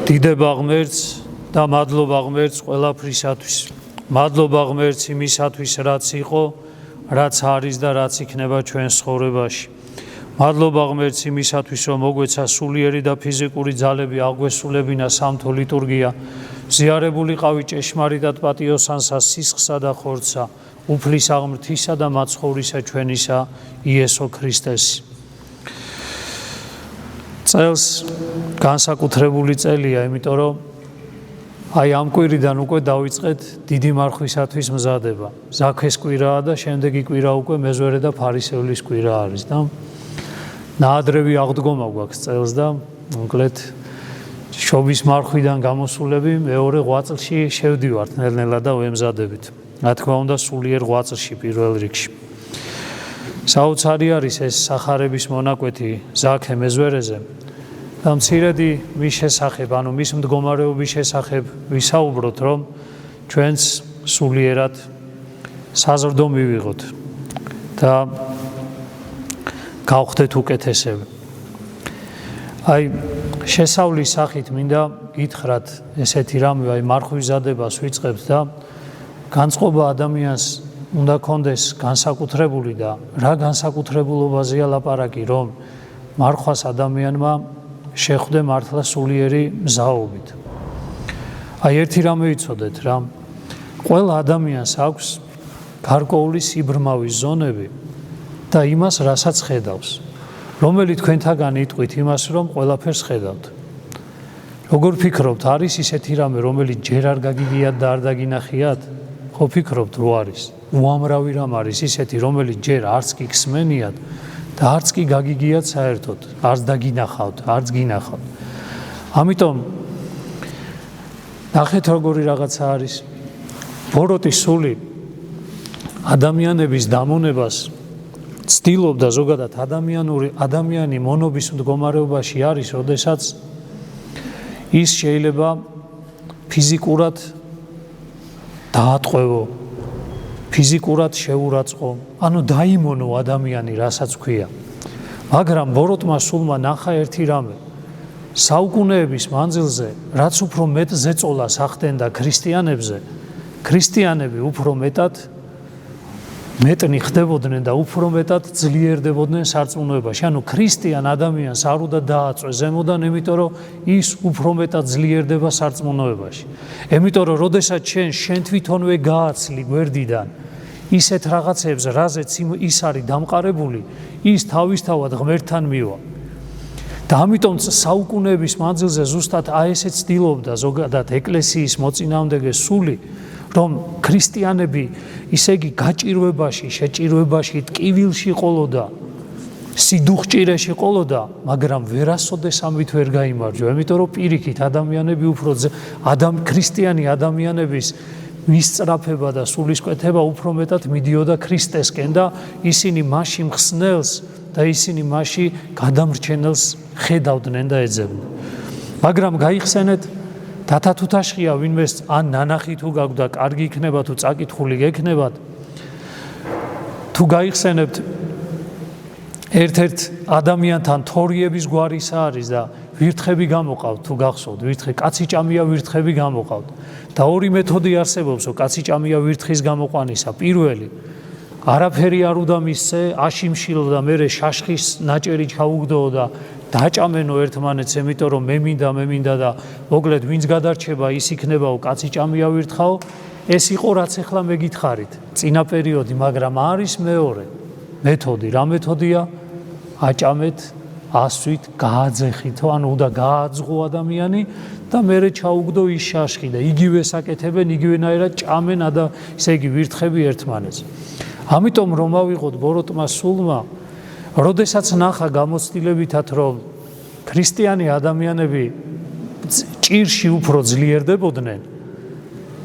დიდება ღმერთს და მადლობა ღმერთს ყველაფრისათვის. მადლობა ღმერთს იმისათვის, რაც იყო, რაც არის და რაც იქნება ჩვენს ცხოვრებაში. მადლობა ღმერთს იმისათვის, რომ მოგვეცა სულიერი და ფიზიკური ძალები აღგვესულებინა სამთო ლიტურგია, ზიარებულიყავი ჭეშმარიტად პატიოსანსა, სისხლსა და ხორცსა, უფლის აღმრთისა და მაცხოვრისა ჩვენისა იესო ქრისტეს. წელს განსაკუთრებული წელია, იმიტომ რომ აი ამ კვირიდან უკვე დავიწყეთ დიდი მარხვისათვის მზადება. ზაქეს კვირაა და შემდეგი კვირა უკვე მეზვერე და ფარისევლის კვირა არის და ნაადრევი აღდგომა გვაქვს წელს და მოკლედ შობის მარხვიდან გამოსულები მეორე ღვაწლში შევდივართ ნელ-ნელა და ვემზადებით. რა თქმა უნდა, სულიერ ღვაწლში პირველ რიგში. საოცარი არის ეს სახარების მონაკვეთი ზაქე მეზვერეზე და მცირედი მის შესახებ, ანუ მის მდგომარეობის შესახებ ვისაუბროთ, რომ ჩვენც სულიერად საზრდო მივიღოთ და გავხდეთ უკეთესები. აი, შესავლის სახით მინდა გითხრათ ესეთი რამე, აი მარხვიზადებას ვიწყებთ და განწყობა ადამიანს უნდა კონდეს განსაკუთრებული და რა განსაკუთრებულობაზეა ლაპარაკი, რომ მარხვას ადამიანმა შეხვდე მართლა სულიერი მზაობით. აი ერთი რამე ვიცოდეთ რა, ყველა ადამიანს აქვს გარკვეული სიბრმავის ზონები და იმას, რასაც ხედავს. რომელი თქვენთაგან იტყვით იმას, რომ ყველაფერს ხედავთ. როგორ ფიქრობთ, არის ისეთი რამე, რომელიც ჯერ არ გაგიგიათ და არ დაგინახიათ? ხო ფიქრობთ, რო არის. უამრავი რამ არის ისეთი, რომელიც ჯერ არც კი გსმენიათ და არც კი გაგიგიათ საერთოდ, არც დაგინახავთ, არც გინახავთ. ამიტომ ნახეთ როგორი რაღაცა არის. ბოროტი სული ადამიანების დამონებას ცდილობდა ზოგადად ადამიანი მონობის მდგომარეობაში არის, როდესაც ის შეიძლება ფიზიკურად დაატყვევო, ფიზიკურად შეურაცხყო, ანუ დაიმონო ადამიანი, რასაც ქვია. მაგრამ ბოროტმა სულმა ნახა ერთი რამე. საუკუნეების მანძილზე, რაც უფრო მეტ ზეწოლას ახდენდა ქრისტიანებზე, ქრისტიანები უფრო მეტნი ხდებოდნენ და უფრო მეტად ძლიერდებოდნენ სარწმუნოებაში. ანუ ქრისტიან ადამიანს არ უნდა დააწვე ზემოდან, იმიტომ რომ ის უფრო მეტად ძლიერდება სარწმუნოებაში. იმიტომ რომ როდესაც შენ თვითონვე გააცლი გვერდიდან ისეთ რაღაცებს, რაზეც ის არის დამყარებული, ის თავისთავად ღმერთთან მივა. და ამიტომ საუკუნეების მანძილზე ზუსტად ესეც ცდილობდა ზოგადად ეკლესიის მოწინააღმდეგე სული, რომ ქრისტიანები ისე იგი გაჭირვებაში, შეჭირვებაში, ტკივილში ყოლოდა, სიდუხჭირეში ყოლოდა, მაგრამ ვერასოდეს ამით ვერ გაიმარჯვა, იმიტომ რომ პირიქით ადამიანები უფრო ქრისტიანი ადამიანების მისწრაფება და სულისკვეთება უფრო მეტად მიდიოდა ქრისტესკენ და ისინი მასში მხსნელს და ისინი მასში გადამრჩენელს ხედავდნენ და ეძებდნენ. მაგრამ გაიხსენეთ, დათათუთაშხია ვინმეს ან ნანახი თუ გაგვდა, კარგი იქნება თუ წაკითხული გექნებათ. თუ გაიხსენებთ, ერთ-ერთ ადამიანთან თორიების გვარი ისა არის და ვირთხები გამოყავთ, თუ გახსოვთ, კაციჭამია ვირთხები გამოყავთ. და ორი მეთოდი არსებობს, კაციჭამია ვირთხის გამოყვანისა. პირველი, არაფერი არ უნდა მისცე, აშიმშილო და მერე შაშხის ნაჭერი ჩაუგდოო და დაჭამენო ერთმანეთს, იმიტომ რომ მე მინდა და მოკლედ ვინც გადარჩება, ის იქნებაო კაციჭამია ვირთხაო. ეს იყო რაც ახლა მეგითხარით, წინა პერიოდი, მაგრამ არის მეორე მეთოდი. რა მეთოდია? აჭამეთ, ასვით, გააძეხითო, ანუ უნდა გააძღო ადამიანი და მერე ჩაუგდო ის შაშხი და იგივე საკეთებენ, იგივენაირად ჭამენ ისე იგი ვირთხები ერთმანეთს. ამიტომ რომ ავიღოთ ბოროტმა სულმა, როდესაც ნახა გამოცდილებითად, რომ ქრისტიანი ადამიანები ჭირში უფრო ძლიერდებოდნენ,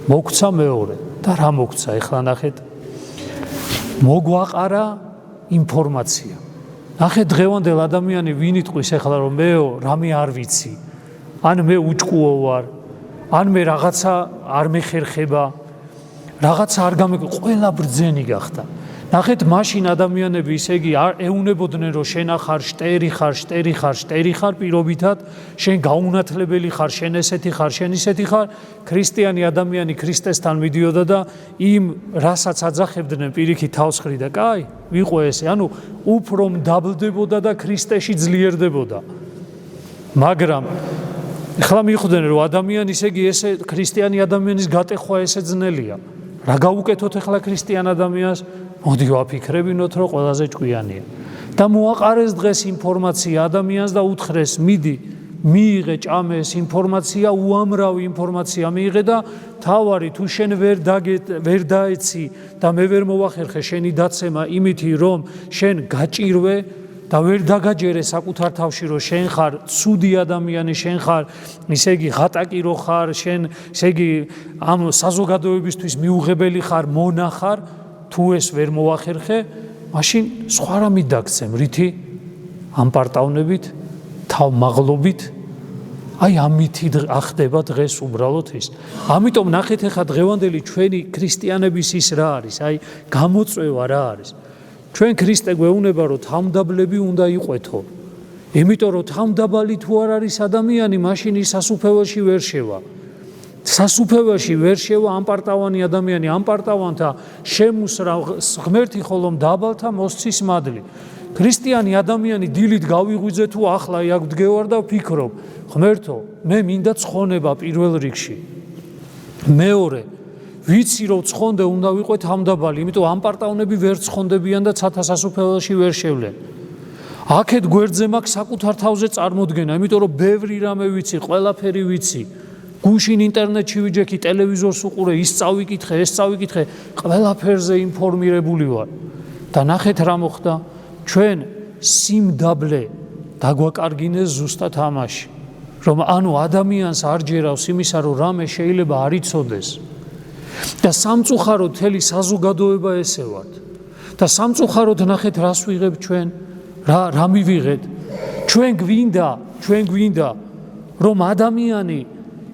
მოგვცა მეორე და რა მოგვცა, ეხლა ნახეთ, მოგვაყარა ინფორმაცია. ნახეთ, დღევანდელ ადამიანი ვინ იტყვის ეხლა, რომ მეო რამე არ ვიცი, ან მე უჭკუო ვარ, ან მე რაღაცა არ მეხერხება, რაღაცა არ გამეკ, ყველა ბრძენი გახდა. ნახეთ, მაშინ ადამიანები ისე იგი არ ეუნებოდნენ, რომ შენ ახარ შტერი ხარ, პირობითად, შენ გაუნათლებელი ხარ, შენ ესეთი ხარ, შენ ისეთი ხარ. ქრისტიანი ადამიანი ქრისტესთან მიდიოდა და იმ რასაც აძახებდნენ პირიქით თავს ხრიდა, კაი, ვიყო ესე, ანუ უფრო მდაბლდებოდა და ქრისტეში ძლიერდებოდა. მაგრამ ახლა მიხვდნენ, რომ ადამიანი ისე იგი ესე ქრისტიანი ადამიანის გატეხვა ესე ძნელია. რა გაუკეთოთ ახლა ქრისტიან ადამიანს? მოდი ვაფიქრებინოთ, რომ ყველაზე ჭკვიანია. და მოაყარეს დღეს ინფორმაცია ადამიანს და უთხრეს, მიდი, მიიღე ჭამე ეს ინფორმაცია, უამრავი ინფორმაცია მიიღე და თავარი თუ შენ ვერ დაეცი და მე ვერ მოვახერხე შენი დაცემა იმითი, რომ შენ გაჭირვე და ვერ დაგაჯერე საკუთარ თავში, რომ შენ ხარ ცუდი ადამიანი, შენ ხარ ისე იგი ღატაკი რო ხარ, შენ ისე იგი ამ საზოგადოებისთვის მიუღებელი ხარ, მონა ხარ, თუ ეს ვერ მოვახერხე, მაშინ სხვა რამით დაგცემ, რითი? ამ პარტავნებით, თავმაღლობით, აი ამითი ახდება დღეს უბრალოდ ის. ამიტომ ნახეთ ახლა დღევანდელი ჩვენი ქრისტიანების ის რა არის, აი გამოწვევა რა არის. ჩვენ ქრისტე გვეუბნება, რომ თავმდაბლები უნდა იყვეთო. იმიტომ რომ თავმდაბალი თუ არ არის ადამიანი, მაშინ ის სასუფეველში ვერ შევა. სასუფეველში ვერ შევა ამპარტავანი ადამიანი, ამპარტავანთა შემუსრა ღმერთი, ხოლო მდაბალთა მოსცის მადლი. ქრისტიანი ადამიანი დილით გავიღვიძე თუ ახლა აქ ვდგევარ და ვფიქრობ, ღმერთო, მე მინდა ცხონება პირველ რიგში. მეორე, ვიცი რომ ცხონდე უნდა ვიყო თავმდაბალი, იმიტომ ამპარტავნები ვერ ცხონდებიან და ცათა სასუფეველში ვერ შევლენ. აქეთ გვერდზე მაქვს საკუთარ თავზე წარმოდგენა, იმიტომ რომ ბევრი რამე ვიცი, ყველაფერი ვიცი. გუშინ ინტერნეტში ვიჯექი, ტელევიზორს უყურე, ის წავიკითხე, ეს წავიკითხე, ყველაფერზე ინფორმირებული ვარ. და ნახეთ რა მოხდა, ჩვენ სიმდაბლე დაგვაკარგინეს ზუსტად ამაში, რომ ანუ ადამიანს არ ჯერავს იმისა, რომ რამე შეიძლება არ იცოდეს. და სამწუხაროდ მთელი საზოგადოება ესე ვართ. და სამწუხაროდ ნახეთ რას ვიღებ ჩვენ, რა მივიღეთ. ჩვენ გვინდა რომ ადამიანი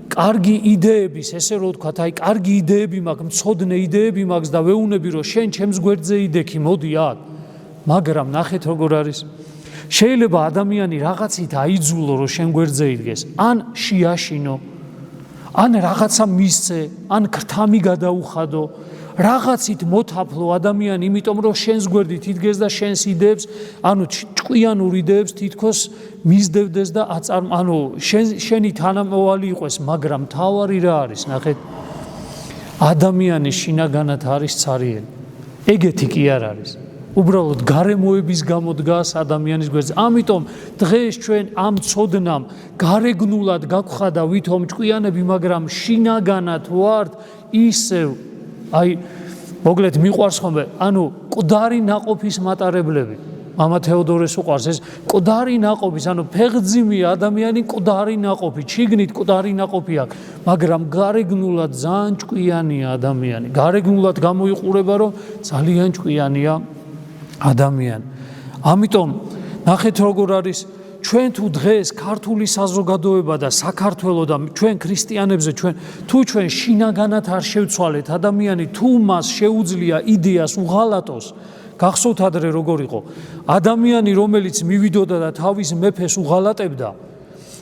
კარგი იდეების, ესე რომ ვთქვათ, აი კარგი იდეები მაქვს, მცოდნე იდეები მაქვს და ვეუბნები, რომ შენ ჩემს გვერდზე იდექი, მოდი აქ. მაგრამ ნახეთ როგორ არის. შეიძლება ადამიანი რაღაცით აიძულო, რომ შენ გვერდზე იდგეს, ან შეაშინო, ან რაღაცა მისცე, ან ქრთამი გადაუხადო, რაღაცით მოთაფლო ადამიანი, იმიტომ რომ შენს გვერდით იდგეს და შენს იდეებს, ანუ ჭკვიანურ იდეებს თითქოს მისდევდეს და ანუ შენი თანამოვალი იყოს, მაგრამ თავარი რა არის, ნახეთ, ადამიანის შინაგანად არის ცარიელი. ეგეთი კი არ არის. უბრალოდ გარემოების გამო დგას ადამიანის გვერდზე. ამიტომ დღეს ჩვენ ამ ცოდნამ გარეგნულად გაგვხადა ვითომ ჭკვიანები, მაგრამ შინაგანად ვართ ისევ, აი მოგლეთ მიყვარს ხოლმე, ანუ მკვდარი ნაყოფის მატარებლები. მამა თეოდორეს უყვარს ეს მკვდარი ნაყოფის, ანუ ფეხძიმი ადამიანი მკვდარი ნაყოფი, შიგნით მკვდარი ნაყოფი აქვს, მაგრამ გარეგნულად ძალიან ჭკვიანია ადამიანი. გარეგნულად გამოიყურება, რომ ძალიან ჭკვიანია ადამიანი. ამიტომ ნახეთ როგორ არის, ჩვენ თუ დღეს ქართული საზოგადოება და საქართველო და ჩვენ ქრისტიანებზე თუ ჩვენ შინაგანად არ შევცვალეთ ადამიანი, თუ მას შეუძლია იდეას უღალატოს, გახსოვთ ადრე როგორ იყო, ადამიანი რომელიც მივიდოდა და თავის მეფეს უღალატებდა,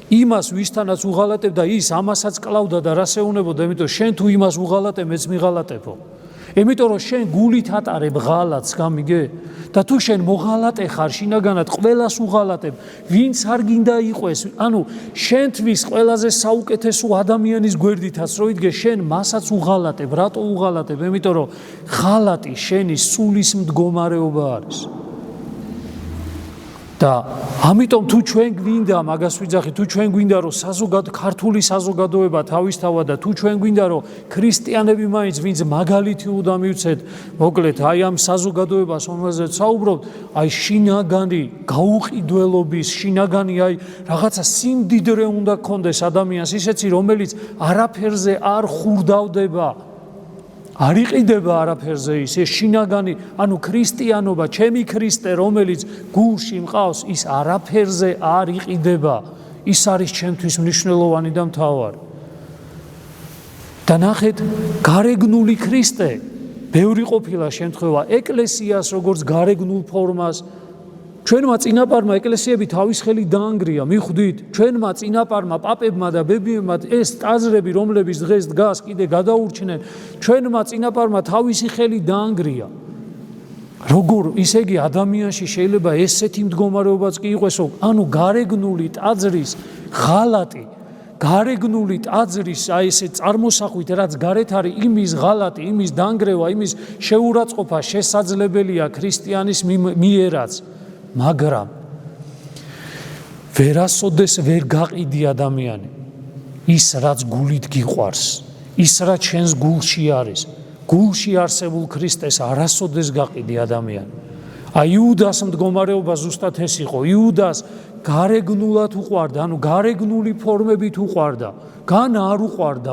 იმას ვისთანაც უღალატებდა, ის ამასაც კლავდა და რას ეუბნებოდა, იმიტომ შენ თუ იმას უღალატე, მეც მიღალატებო. იმიტომ რომ შენ გულით ატარებ ღალატს, გამიგე? და თუ შენ მოღალატე ხარ შინაგანად, ყველას უღალატებ, ვინც არ გინდა იყოს, ანუ შენთვის ყველაზე საუკეთესო ადამიანის გვერდითაც რო იდგე, შენ მასაც უღალატებ. რატო უღალატებ? იმიტომ რომ ღალატი შენი სულის მდგომარეობა არის. და ამიტომ თუ ჩვენ გვინდა, მაგას ვიძახი, თუ ჩვენ გვინდა რომ ქართული საზოგადოება თავისთავად და თუ ჩვენ გვინდა რომ ქრისტიანები მაინც ვინც მაგალითი უნდა მივცეთ, მოკლედ აი ამ საზოგადოებას, რომელზეც საუბრობთ, აი შინაგანი გაუყიდველობის, შინაგანი აი რაღაცა სიმდიდრე უნდა გქონდეს ადამიანს, ისეთი რომელიც არაფერზე არ ხურდავდება, არ იყიდება არაფერზე ის შინაგანი, ანუ ქრისტიანობა, ჩემი ქრისტე, რომელიც გულში მყავს, ის არაფერზე არ იყიდება. ის არის ჩემთვის მნიშვნელოვანი და მთავარი. და ნახეთ, გარეგნული ქრისტე ბევრი ყოფილა შემთხვევა ეკლესიას როგორც გარეგნულ ფორმას ჩვენმა წინაპარმა ეკლესიები თავის ხელით დაანგრია, მიხვდით, ჩვენმა წინაპარმა პაპებმა და ბებიებმა ეს ტაძრები, რომლებიც დღეს დგას, კიდე გადაურჩნენ, ჩვენმა წინაპარმა თავისი ხელით დაანგრია. როგორ ისე იგი ადამიანში შეიძლება ესეთი მდგომარეობაც კი იყოს, ანუ გარეგნული ტაძრის ღალატი, გარეგნული ტაძრის აი ესე წარმოსახვით, რაც გარეთ არის, იმის ღალატი, იმის დანგრევა, იმის შეურაცხყოფა შესაძლებელია ქრისტიანის მიერაც. მაგრამ ვერასოდეს ვერ გაყიდი ადამიანი ის რაც გულით გიყვარს, ის რაც შენს გულში არის, გულში არსებულ ქრისტეს არასოდეს გაყიდი ადამიანი. აი იუდას მდგომარეობა ზუსტად ეს იყო. იუდას გარეგნულად უყვარდა, ანუ გარეგნული ფორმებით უყვარდა. განა არ უყვარდა,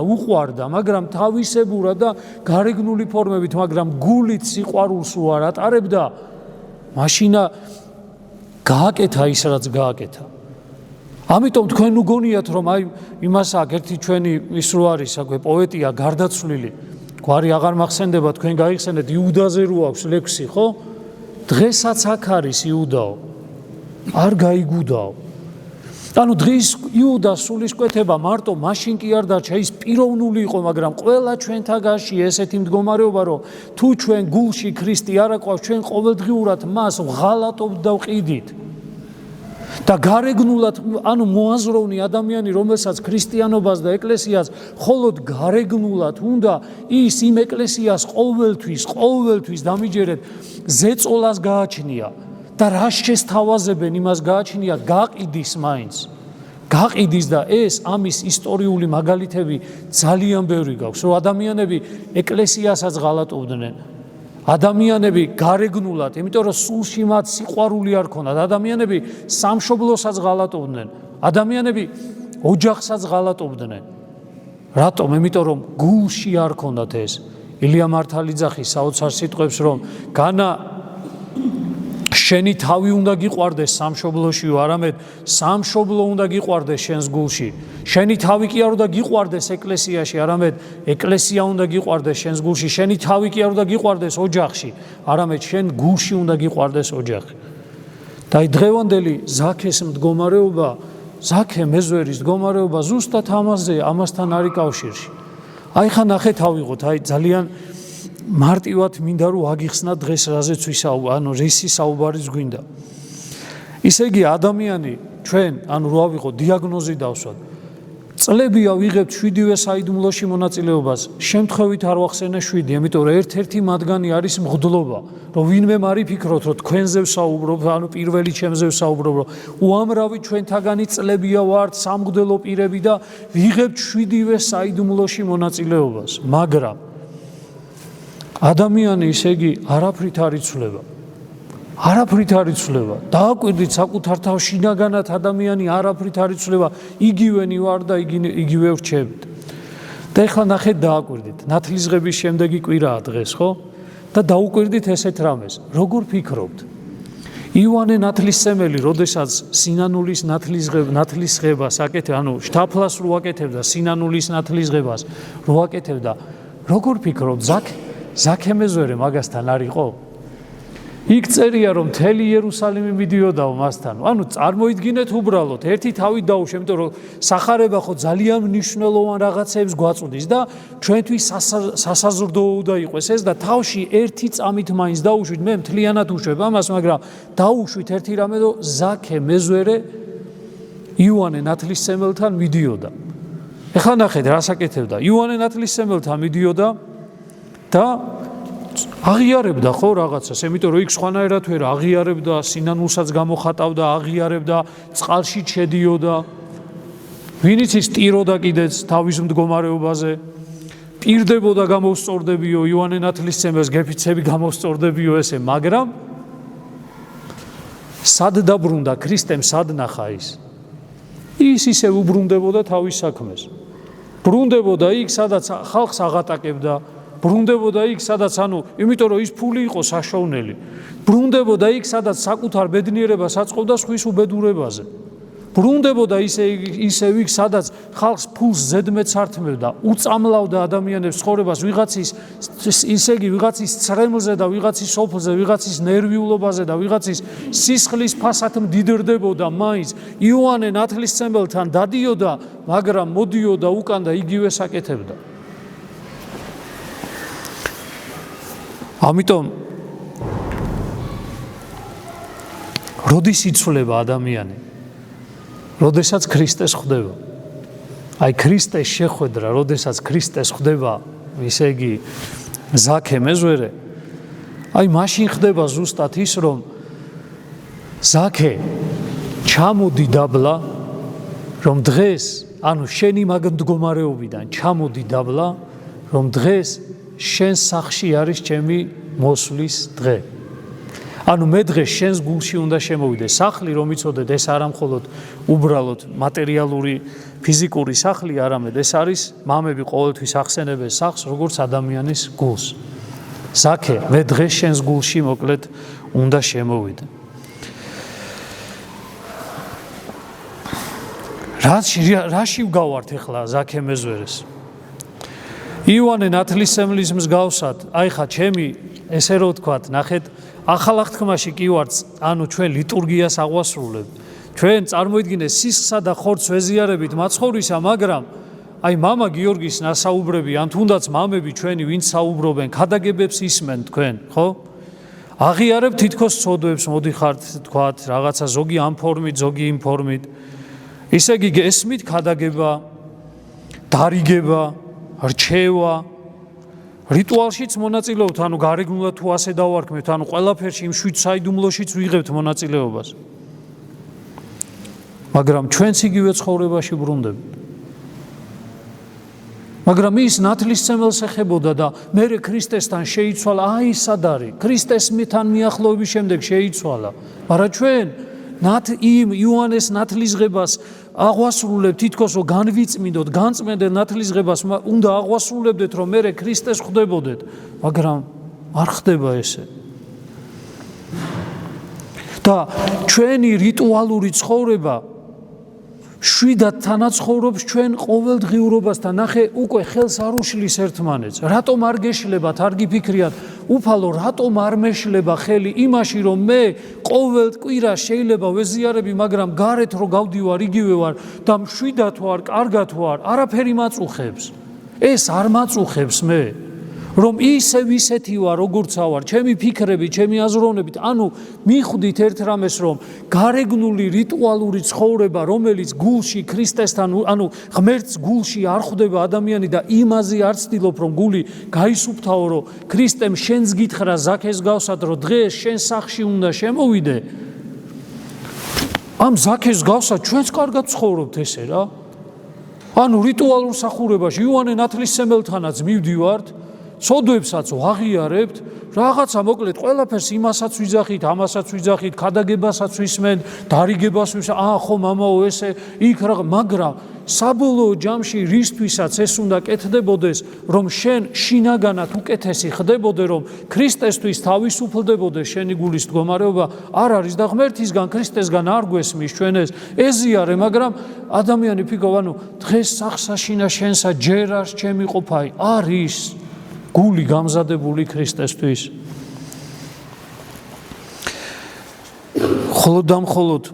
მაგრამ თავისებურად და გარეგნული ფორმებით, მაგრამ გულით სიყვარულს უარ ატარებდა. მაშინა გააკეთა ის რაც გააკეთა. ამიტომ თქვენ უგონიათ რომ აი იმას აქ ერთი ჩვენი ის რო არის აქვე პოეტია გარდაცვლილი გვარი აღარ მახსენდება თქვენ გაიხსენეთ იუდაზე რო აქვს ლექსი ხო? დღესაც აქ არის იუდაო. არ გაიგუდაო. ანუ დღის იუდას სულისკვეთება მარტო მაშინ კი არ დარჩა ის პიროვნული იყო, მაგრამ ყველა ჩვენთაგანში ესეთი მდგომარეობა რომ თუ ჩვენ გულში ქრისტე არ აყვავს, ჩვენ ყოველდღიურად მას ღალატობთ და ვყიდით. და გარეგნულად, ანუ მოაზროვნე ადამიანი, რომელსაც ქრისტიანობას და ეკლესიას მხოლოდ გარეგნულად უნდა ის იმ ეკლესიას ყოველთვის დამიჯერეთ ზეწოლას გააჩნია. და რა შესთავაზებენ იმას გააჩნია გაყიდის მაინც. გაყიდის და ეს ამის ისტორიული მაგალითები ძალიან ბევრი გაქვს, რომ ადამიანები ეკლესიასაც ღალატობდნენ. ადამიანები გარეგნულად, იმიტომ რომ სულში მათ სიყვარული არ ქონდათ, ადამიანები სამშობლოსაც ღალატობდნენ, ადამიანები ოჯახსაც ღალატობდნენ. რატომ? იმიტომ რომ გულში არ ქონდათ ეს. ილია მართალიძახის საოცარ სიტყვებს რომ განა შენი თავი უნდა გიყვარდეს სამშობლოშიო, არამედ სამშობლო უნდა გიყვარდეს შენს გულში. შენი თავი კი არ უნდა გიყვარდეს ეკლესიაში, არამედ ეკლესია უნდა გიყვარდეს შენს გულში. შენი თავი კი არ უნდა გიყვარდეს ოჯახში, არამედ შენ გულში უნდა გიყვარდეს ოჯახი. და აი დღევანდელი ზაქეს მდგომარეობა, ზაქე მეზვერის მდგომარეობა ზუსტად ამასთან არის კავშირში. აი ხა ნახეთ ავიღოთ, აი ძალიან მარტივად მინდა რომ აგიხსნათ დღეს რაზეც ანუ რისი საუბარიც გვინდა. ისე იგი ადამიანი ჩვენ ანუ რო ავიღოთ დიაგნოზი დავსვათ. წლებია ვიღებთ 7-ვე საიდუმლოში მონაწილეობას, შემთხვევით არ ვახსენე 7, იმიტომ რომ ერთ-ერთი მათგანი არის მღვდლობა, რომ ვინმე მარი ფიქრობთ რომ თქვენზე ვსაუბრობ, ანუ პირველი ჩემზე ვსაუბრობ, რომ უამრავი ჩვენთაგანი წლებია ვართ სამღვდელო პირები და ვიღებთ 7-ვე საიდუმლოში მონაწილეობას, მაგრამ ადამიანი ისე იგი არაფრით არ იცვლება. არაფრით არ იცვლება. დააკვირდით საკუთარ თავს შინაგანად ადამიანი არაფრით არ იცვლება, იგივენი ვარ და იგივე ვრჩებით. და ეხლა ნახეთ დააკვირდით. ნათლისღების შემდეგი კვირაა დღეს, ხო? და დაუკვირდით ესეთ რამეს. როგორ ფიქრობთ? იოანე ნათლისმცემელი, როდესაც სინანულის ნათლისღებას აკეთებდა, ანუ შთაფლას რო აკეთებდა, სინანულის ნათლისღებას რო აკეთებდა, როგორ ფიქრობთ? ზაქე მეზვერე მაგასთან არ იყო? იქ წერია რომ მთელი იერუსალიმი მიდიოდაო მასთან. ანუ წარმოიდგინეთ უბრალოდ ერთი თავი დაუშვა, იმიტომ რომ სახარება ხო ძალიან მნიშვნელოვან რაღაცებს გვაწვდის და ჩვენთვის სასაზრდოო უნდა იყოს ეს და თავში ერთი წამით მაინც დაუშვით, მე მთლიანად უშვებ ამას, მაგრამ დაუშვით ერთი რამე, რომ ზაქე მეზვერე იოანე ნათლისმცემელთან მიდიოდა. ეხლა ნახეთ რას აკეთებდა. იოანე ნათლისმცემელთან მიდიოდა და აღიარებდა ხო რაღაცას, იმიტომ რომ იქ სხვანაირად ვერ აღიარებდა, სინანულსაც გამოხატავდა, აღიარებდა, წყალში შედიოდა. ვინიც ის ტიროდა კიდეც თავის მდგომარეობაზე, პირდებოდა გამოსწორდებიო, იოანე ნათლისმცემელს გეფიცები გამოსწორდებიო ესე, მაგრამ სად დაბრუნდა ქრისტემ, სად ნახა ის? ის ისე უბრუნდებოდა თავის საქმეს. ბრუნდებოდა იქ, სადაც ხალხს აღატაკებდა, ბრუნდებოდა იქ, სადაც ანუ, იმიტომ რომ ის ფული იყო საშოვნელი. ბრუნდებოდა იქ, სადაც საკუთარ ბედნიერებას აწყობდა სხვის უბედურებაზე. ბრუნდებოდა ისე იქ, სადაც ხალხს ფულს ზედმეტ სართმევდა, უწამლავდა ადამიანებს ცხოვრებას ვიღაცის, ისე იგი ვიღაცის ცრემლზე და ვიღაცის სოფლზე, ვიღაცის ნერვიულობაზე და ვიღაცის სისხლის ფასად მდიდრდებოდა მაინც. იოანე ნათლისმცემელთან დადიოდა, მაგრამ მოდიოდა უკან და იგივე საკეთებდა. ამიტომ როდის იცვლება ადამიანი? როდესაც ქრისტეს ხვდება. აი ქრისტეს შეხვედრა, როდესაც ქრისტეს ხვდება, ისე იგი ზაქე მეზვერე, აი მაშინ ხდება ზუსტად ის, რომ ზაქე ჩამოდი დაბლა, რომ დღეს, ანუ შენი მაგ მდგომარეობიდან ჩამოდი დაბლა, რომ დღეს შენ სახში არის ჩემი მოსვლის დღე. ანუ მე დღეს შენს გულში უნდა შემოვიდე. სახლი რომ იცოდეთ, ეს არა მხოლოდ უბრალოდ მატერიალური ფიზიკური სახლი, არამედ ეს არის მამები ყოველთვის ახსენებენ სახლს როგორც ადამიანის გულს. ზაქე, მე დღეს შენს გულში მოკლედ უნდა შემოვიდე. რაში ვგავართ ახლა ზაქე მეზვერეს? იოანე ნათლისმცემლის მსგავსად, აი ხა ჩემი ესე რო ვთქვათ, ნახეთ, ახალ აღთქმაში კი ვართ, ანუ ჩვენ ლიტურგიას აღვასრულებთ. ჩვენ წარმოიდგინეთ სისხლსა და ხორცს ვეზიარებით მაცხოვრისა, მაგრამ აი მამა გიორგის ნასაუბრები, ან თუნდაც მამები ჩვენი, ვინც საუბრობენ, ქადაგებებს ისმენ თქვენ, ხო? აღიარებთ თითქოს ცოდვებს მოდიხართ, თქვათ, რაღაცა ზოგი ამ ფორმით, ზოგი იმ ფორმით. ისე იგი გესმით ქადაგება, დარიგება, რჩევა, რიტუალშიც მონაწილეობთ, ანუ გარეგნულად თუ ასე დავარქმევთ, ანუ ყველაფერში იმ შვიდ საიდუმლოშიც ვიღებთ მონაწილეობას. მაგრამ ჩვენც იგივე ცხოვრებაში ბრუნდებით. მაგრამ ის ნათლისმცემელს ეხებოდა და მერე ქრისტესთან შეიცვალა, აი სად არის, ქრისტესთან მიახლოების შემდეგ შეიცვალა. მაგრამ ჩვენ იმ იოანეს ნათლისღებას აღვასრულებთ, თითქოს რომ განვიწმინდოთ, განწმენდეთ ნათლისღებას, უნდა აღვასრულებდეთ, რომ მერე ქრისტეს ხვდებოდეთ, მაგრამ არ ხდება ესე. და ჩვენი რიტუალური ცხოვრება შვიდად თანაცხოვრობს ჩვენ ყოველდღიურობასთან. ნახე, უკვე ხელს არ უშლის ერთმანეთს. რატომ არ გეშლებათ, არ გიფიქრიათ, უფალო, რატომ არ მეშლება ხელი იმაში, რომ მე ყოველ კვირას შეიძლება ვეზიარები, მაგრამ გარეთ რო გავდივარ, იგივე ვარ და მშვიდად ვარ, კარგად ვარ, არაფერი მაწუხებს. ეს არ მაწუხებს მე, რომ ისევ ისეთი ვარ, როგორც ვარ, ჩემი ფიქრები, ჩემი აზროვნებით, ანუ მიხვდით ერთ რამეს, რომ გარეგნული რიტუალური ცხოვრება, რომელიც გულში ქრისტესთან, ანუ ღმერთს გულში არ ხვდება ადამიანი და იმაზე არ ცდილობ, რომ გული გაისუფთავო, რომ ქრისტემ შენს გითხრა ზაქეს გავსად, რომ დღეს შენ სახში უნდა შემოვიდე. ამ ზაქეს გავსად ჩვენც კარგად ცხოვრობთ ესე რა. ანუ რიტუალურ სახურებაში იოანე ნათლისმცემელთანაც მივდივართ, ცოდვებსაც ვაღიარებთ, რაღაცა მოკლედ ყველაფერს იმასაც ვიძახით, ამასაც ვიძახით, ქადაგებასაც ვისმენთ, დარიგებას ვისმენთ, ხო მამაო ესე, იქ მაგრამ საბოლოო ჯამში რისთვისაც ეს უნდა კეთდებოდეს, რომ შენ შინაგანად უკეთესი ხდებოდე, რომ ქრისტესთვის თავისუფლდებოდეს შენი გულის მდგომარეობა, არ არის და ღმერთისგან, ქრისტესგან არ გვესმის ჩვენ ეს ეზიარე, მაგრამ ადამიანი ფიქრობ, ანუ დღეს სახსაშინა შენსა ჯერას ჩემი ყოფაი, არის გული გამზადებული ქრისტესთვის. მხოლოდ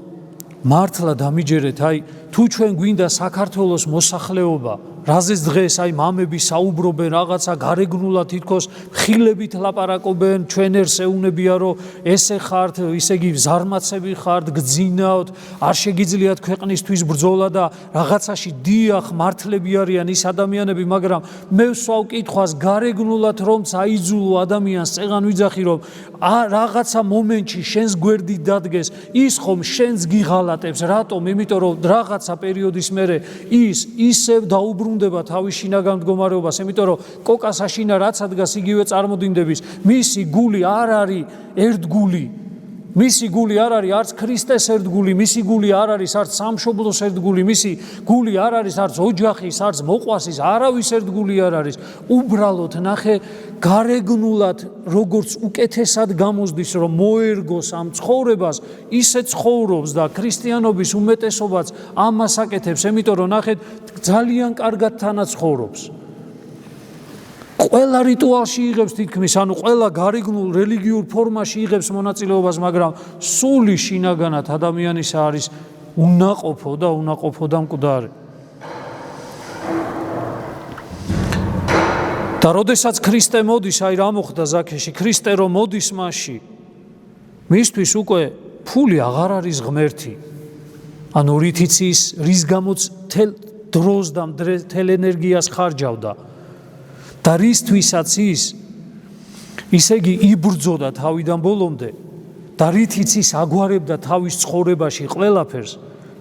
მართლა დამიჯერეთ, აი თუ ჩვენ გვინდა საქართველოს მოსახლეობა, რაზეც დღეს აი მამები საუბრობენ რაღაცა გარეგნულად, თითქოს ხილებით ლაპარაკობენ, ჩვენ ერს ეუნებია, რომ ესე ხართ, ისე იგი ზარმაცები ხართ, გძინავთ, არ შეგიძლიათ ქვეყნისთვის ბრძოლა და რაღაცაში დიახ, მართლები არიან ის ადამიანები, მაგრამ მე ვსვავ კითხვას, გარეგნულად რომ აიძულო ადამიანს წეღან ვიძახი, რომ რაღაცა მომენტში შენს გვერდით დადგეს, ის ხომ შენს გიღალატებს, რატომ? იმიტომ რომ რაღაცა პერიოდის მერე ის ისევ დაუბრუნდება თავის შინაგან მდგომარეობას, იმიტომ რომ კოკასაშინა რაც ადგას იგივე წარმოდინდების, მისი გული არ არის ერთგული, მისი გული არ არის არც ქრისტეს ერთგული, მისი გული არ არის არც სამშობლოს ერთგული, მისი გული არ არის არც ოჯახის, არც მოყვასის, არავის ერთგული არ არის. უბრალოდ ნახე გარეგნულად როგორც უკეთესად გამოსდის, რომ მოერგოს ამ ცხოვრებას, ისე ცხოვრობს და ქრისტიანობის უმეტესობაც ამას აკეთებს, იმიტომ რომ ნახეთ ძალიან კარგად თანაცხოვრობს. ყველა რიტუალში იღებს თითქმის, ანუ ყველა გარეგნულ რელიგიურ ფორმაში იღებს მონაწილეობას, მაგრამ სული შინაგანად ადამიანის არის უნაყოფო და მკვდარი. და როდესაც ქრისტე მოდის, აი რა მოხდა ზაქეში, ქრისტე რომ მოდის მასში, მისთვის უკვე ფული აღარ არის ღმერთი. ანუ რითიც რის გამოც დროს და მთელ ენერგიას ხარჯავდა. და რისთვისაც ისე იგი იბრძოდა თავიდან ბოლომდე და რითიც ის აგვარებდა თავის ცხოვრებაში ყველაფერს,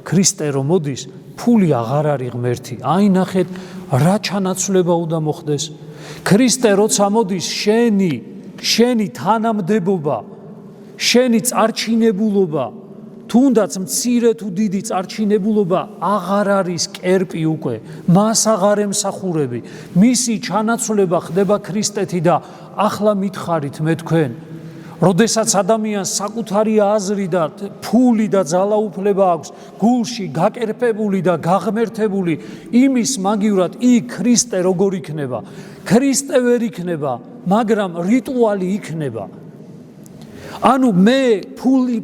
ქრისტე რომ მოდის, ფული აღარ არის ღმერთი. აი ნახეთ რა ჩანაცვლება უნდა მოხდეს. ქრისტე როცა მოდის, შენი თანამდებობა, შენი წარჩინებულობა, თუნდაც მცირე თუ დიდი წარჩინებულობა აღარ არის კერპი უკვე, მას აღარ ემსახურები, მისი ჩანაცვლება ხდება ქრისტეთი და ახლა მითხარით მე თქვენ, როდესაც ადამიანს საკუთარი აზრი და ფული და ძალაუფლება აქვს, გულში გაკერპებული და გაღმერთებული, იმის მაგივრად იქ ქრისტე როგორ იქნება? ქრისტე ვერ იქნება, მაგრამ რიტუალი იქნება. ანუ მე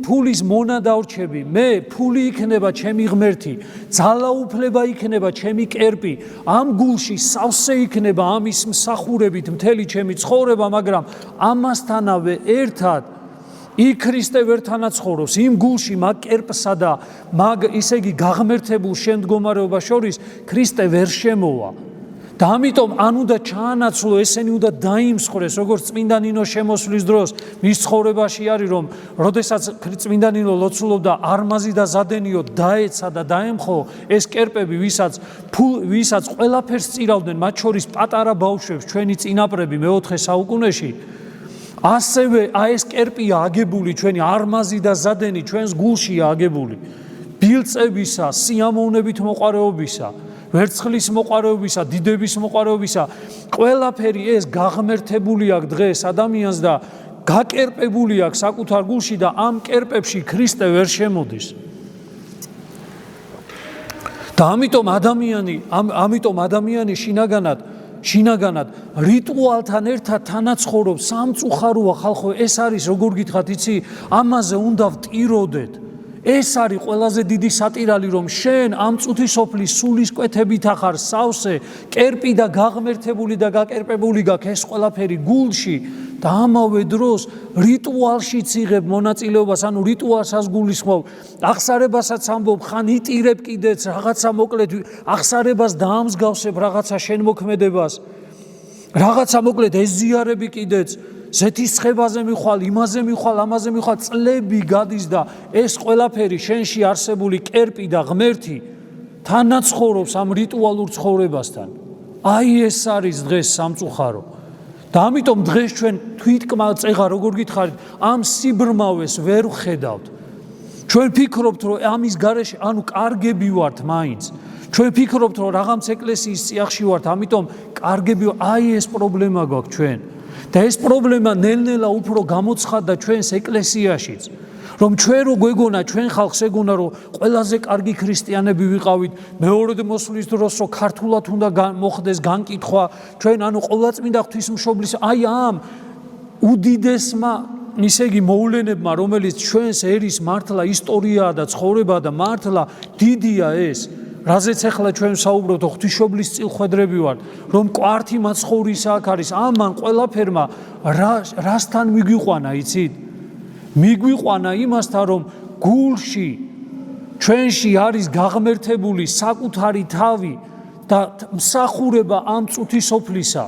ფულის მონადავრჩები, მე ფული იქნება ჩემი ღმერთი, ძალაუფლება იქნება ჩემი კერპი, ამ გულში სავსე იქნება ამის მსახურებით მთელი ჩემი ცხოვრება, მაგრამ ამასთანავე ერთად იქ ქრისტე ვერ თანაცხოვრობს, იმ გულში მაგ კერპსა და ისე იგი გაღმერთებულ შემდგომარეობას შორის ქრისტე ვერ შემოვა. და ამიტომ ან უნდა ჩაანაცვლო, ესენი უნდა დაიმსხვრეს, როგორც წმინდა ნინო შემოსვლის დროს მის ცხოვრებაში არის, რომ როდესაც წმინდა ნინო ლოცულობდა არმაზი და ზადენიო დაეცა და დაემხო ეს კერპები, ვისაც ყველაფერს წირავდნენ, მათ შორის პატარა ბავშვებს, ჩვენი წინაპრები მე-4 საუკუნეში, ასევე ეს კერპია აგებული, ჩვენი არმაზი და ზადენი ჩვენს გულშია აგებული, ბილწებისა, სიამოვნებით მოყვარეობისა, ვერცხლის მოყვარეობისა, დიდების მოყვარეობისა, ყველაფერი ეს გაღმერთებული აქვს დღეს ადამიანს და გაკერპებული აქვს საკუთარ გულში და ამ კერპებში ქრისტე ვერ შემოდის. და ამიტომ ადამიანი შინაგანად რიტუალთან ერთად თანაცხოვრობს, სამწუხაროა ხალხო, ეს არის როგორ გითხრათ, იცი, ამაზე უნდა ვტიროდეთ. ეს არის ყველაზე დიდი სატირალი, რომ შენ ამ წუთისოფლის სულისკვეთებით ახარ სავსე, კერპი და გაღმერთებული და გაკერპებული გაქვს ეს ყველაფერი გულში და ამავე დროს რიტუალშიც იღებ მონაწილეობას, ანუ რიტუალსაც გულისხმობ, აღსარებასაც ამბობ, ხან იტირებ კიდეც რაღაცა მოკლედ, აღსარებას დაამსგავსებ რაღაცა შენმოქმედებას, რაღაცა მოკლედ ეზიარები კიდეც, ზეთისხებაზე მიხვალ, იმაზე მიხვალ, ამაზე მიხვალ, წლები გადის და ეს ყველაფერი შენში არსებული კერპი და ღმერთი თანაცხოვრობს ამ რიტუალურ ცხოვრებასთან. აი ეს არის დღეს სამწუხარო. და ამიტომ დღეს ჩვენ თვითკმაყოფ წეღა როგორ გითხარით, ამ სიბრმავეს ვერ ვხედავთ. ჩვენ ფიქრობთ, რომ ამის გარეშე, ანუ კარგები ვართ მაინც. ჩვენ ფიქრობთ, რომ რაღაც ეკლესიის წიაღში ვართ, ამიტომ კარგები, აი ეს პრობლემა გვაქვს ჩვენ. და ეს პრობლემა ნელ-ნელა უფრო გამოცხადდა ჩვენს ეკლესიაშიც, რომ ჩვენ რო გვეგონა, ჩვენ ხალხს ეგონა, რომ ყველაზე კარგი ქრისტიანები ვიყავით, მეორე მოსვლის დროს რო ქართულად უნდა მოხდეს განკითხვა, ჩვენ ანუ ყოვლადწმინდა ღვთისმშობლის, აი ამ უდიდესმა ისე იგი მოვლენებმა, რომელიც ჩვენს ერის მართლა ისტორიაა და ცხოვრებაა და მართლა დიდია ეს, რაზეც ახლა ჩვენ საუბრობთ, ღვთისმშობლის წილხვედრები ვართ, რომ კვართი მაცხოვრისა აქ არის, ამან ყველაფერმა რასთან მიგვიყვანა, იცით? მიგვიყვანა იმასთან, რომ გულში ჩვენში არის გაღმერთებული საკუთარი თავი და მსახურება ამ წუთისოფლისა,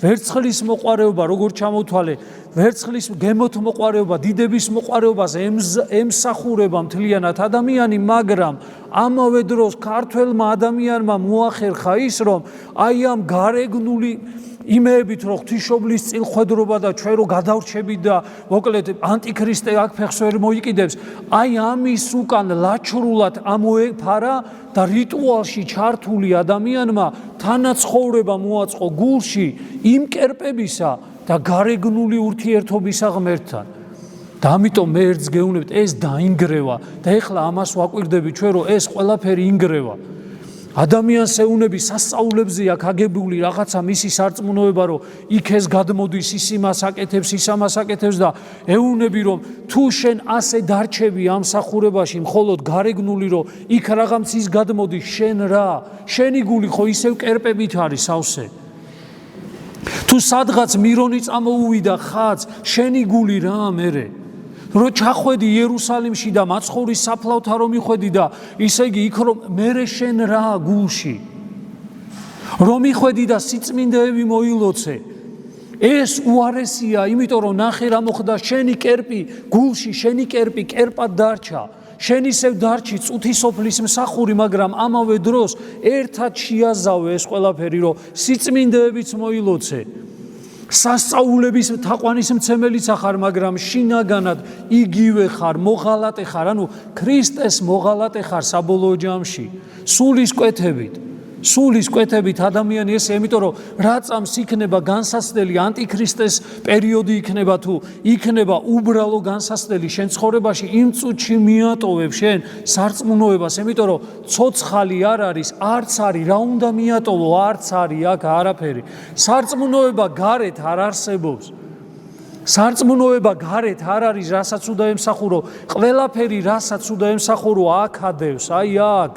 ვერცხლის მოყვარეობა, როგორ ჩამოთვალე, ვერცხლის გემოთ მოყვარეობა, დიდების მოყვარეობას ემსახურება მთლიანად ადამიანი, მაგრამ ამავე დროს ქართველმა ადამიანმა მოახერხა ის, რომ აი ამ გარეგნული იმეებით რომ ღვთისმშობლის წილხვედრობა და ჩვენ რო გადავრჩებით და მოკლედ ანტიქრისტე აქ ფეხს ვერ მოიკიდებს, აი ამის უკან ლაჩრულად ამოეფარა და რიტუალში ჩართული ადამიანმა თანაცხოვრება მოაწყო გულში იმ კერპებისა და გარეგნული ურთიერთობისა ღმერთთან. და ამიტომ მე ერთს გეუბნებთ, ეს დაინგრევა და ეხლა ამას ვაკვირდებით ჩვენ რომ ეს ყველაფერი ინგრევა. ადამიანს ეუნები სასწაულებზე აქ აგებული რაღაცა მისი სარწმუნოება რომ იქ ეს გადმოდის, ის იმას აკეთებს, ის ამას აკეთებს და ეუნები რომ თუ შენ ასე დარჩები ამ მსახურებაში მხოლოდ გარეგნული რომ იქ რაღაც ის გადმოდის, შენ რა? შენი გული ხო ისევ კერპებით არის სავსე. თუ სადღაც მირონი წამოუვიდა ხაც, შენი გული რა მერე? რო ჩახვედი იერუსალიმში და მაცხოვრის საფლავთან რომ მიხვედი და ისე იგი იქ რომ მერე შენ რა გულში? რომ მიხვედი და სიწმინდეები მოილოცე. ეს უარესია, იმიტომ რომ ნახე რა მოხდა შენი კერპი გულში, შენი კერპი კერპად დარჩა. შენ ისევ დარჩი წუთისოფლის მსახური, მაგრამ ამავე დროს ერთად შეაზავე ეს ყველაფერი, რომ სიწმინდეებიც მოილოცე. სასწაულების თაყვანის მცემელიც ახარ, მაგრამ შინაგანად იგივე ხარ, მოღალატე ხარ, ანუ ქრისტეს მოღალატე ხარ საბოლოო ჯამში. სულის კვეთებით ადამიანი ესე, იმიტომ რომ რა წამს იქნება განსასწრელი ანტიქრისტეს პერიოდი იქნება თუ იქნება უბრალო განსასწრელი შენ ცხოვრებაში, იმ წუთში მიატოვებ შენ სარწმუნოებას, იმიტომ რომ ცოცხალი არ არის, არც არის, რა უნდა მიატოვო, არც არის აქ არაფერი. სარწმუნოება გარეთ არ არსებობს. სარწმუნოება გარეთ არ არის, რასაც უნდა ემსახურო, ყველაფერი რასაც უნდა ემსახურო აქ ადევს, აი აქ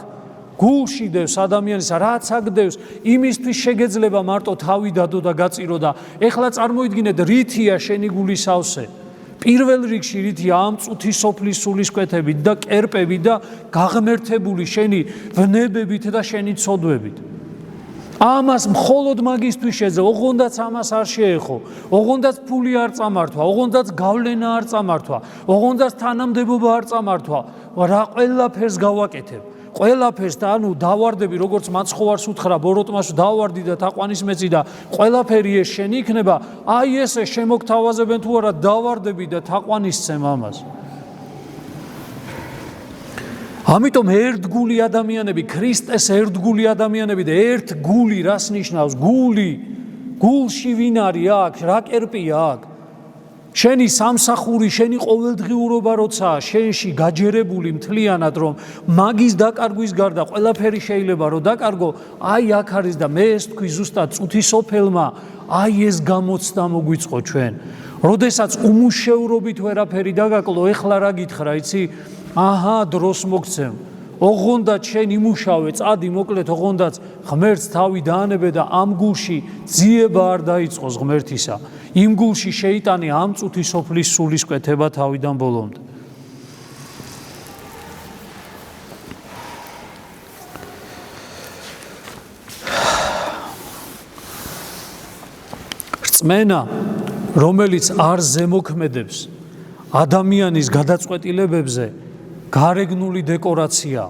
გულში დევს ადამიანის, რაც აგდევს, იმისთვის შეგეძლება მარტო თავი დადო და გაწირო და ეხლა წარმოიდგინეთ რითია შენი გული სავსე. პირველ რიგში რითია ამ წუთის სოფლის სულისკვეთებით და კერპებით და გაღმერთებული შენი ვნებებით და შენი ცოდვებით. ამას მხოლოდ მაგისთვის შეძლო, ოღონდაც ამას არ შეეხო, ოღონდაც ფული არ წამართვა, ოღონდაც გავლენა არ წამართვა, ოღონდაც თანამდებობა არ წამართვა, რა ყველაფერს გავაკეთებ. ყველაფერს და ანუ დავარდები, როგორც მაცხოვარს უთხრა ბოროტმას დავარდი და თაყვანისმეცი და ყველაფერი ეს შენი იქნება, აი ესე შემოგთავაზებენ თუ არა, დავარდები და თაყვანისცემ ამას. ამიტომ ერთგული ადამიანები, ქრისტეს ერთგული ადამიანები და ერთ გული რას ნიშნავს? გულში ვინ არის აქ, რა კერპია აქ? შენი სამსახური, შენი ყოველდღიურობა როცაა შენში გაჯერებული მთლიანად, რომ მაგის დაკარგვის გარდა ყველაფერი შეიძლება რომ დაკარგო, აი აქ არის და მე ეს თქვი ზუსტად წუთისოფელმა, აი ეს გამოცდა მოგვიწყო ჩვენ. როდესაც უმუშევრობით ვერაფერი დაგაკლო, ეხლა რა გითხრა, იცი? აჰა, დროს მოგცემ. ოღონდაც შენ იმუშავე, წადი მოკლედ, ოღონდაც ღმერთს თავი დაანებე და ამ გულში ძიება არ დაიწყოს ღმერთისა. იმ გულში შეიტანე ამ წუთის სოფლის სულისკვეთება თავიდან ბოლომდე. რწმენა, რომელიც არ ზემოქმედებს ადამიანის გადაწყვეტილებებზე, გარეგნული დეკორაცია.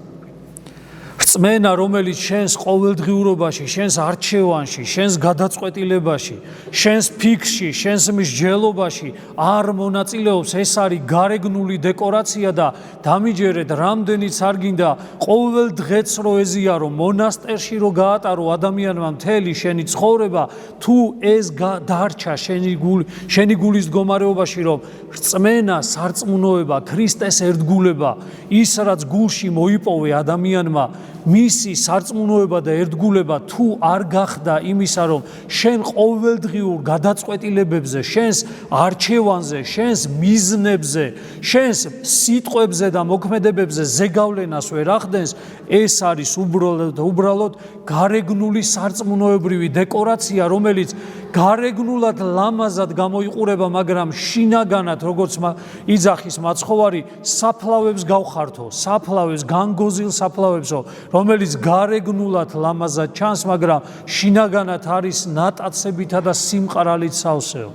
რწმენა, რომელიც შენს ყოველდღიურობაში, შენს არჩევანში, შენს გადაწყვეტილებაში, შენს ფიქრში, შენს მსჯელობაში არ მონაწილეობს, ეს არის გარეგნული დეკორაცია და დამიჯერეთ, რამდენიც არ გინდა ყოველ დღეც რო ეზიარო, მონასტერში რო გაატარო ადამიანმა მთელი შენი ცხოვრება, თუ ეს დარჩა შენი გულის მდგომარეობაში, რომ რწმენა, სარწმუნოება, ქრისტეს ერთგულება, ის რაც გულში მოიპოვე ადამიანმა, მისი სარწმუნოება და ერთგულება თუ არ გახდა იმისა, რომ შენ ყოველდღიურ გადაწყვეტილებებზე, შენს არჩევანზე, შენს მიზნებზე, შენს სიტყვებზე და მოქმედებებზე ზეგავლენას ვერ ახდენს, ეს არის უბრალოდ გარეგნული სარწმუნოებრივი დეკორაცია, რომელიც გარეგნულად ლამაზად გამოიყურება, მაგრამ შინაგანად, როგორც იძახის მაცხოვარი, საფლავებს გავხართო, საფლავებს, განგოზილ საფლავებსო, რომელიც გარეგნულად ლამაზად ჩანს, მაგრამ შინაგანად არის ნატაცებითა და სიმყრალით სავსეო.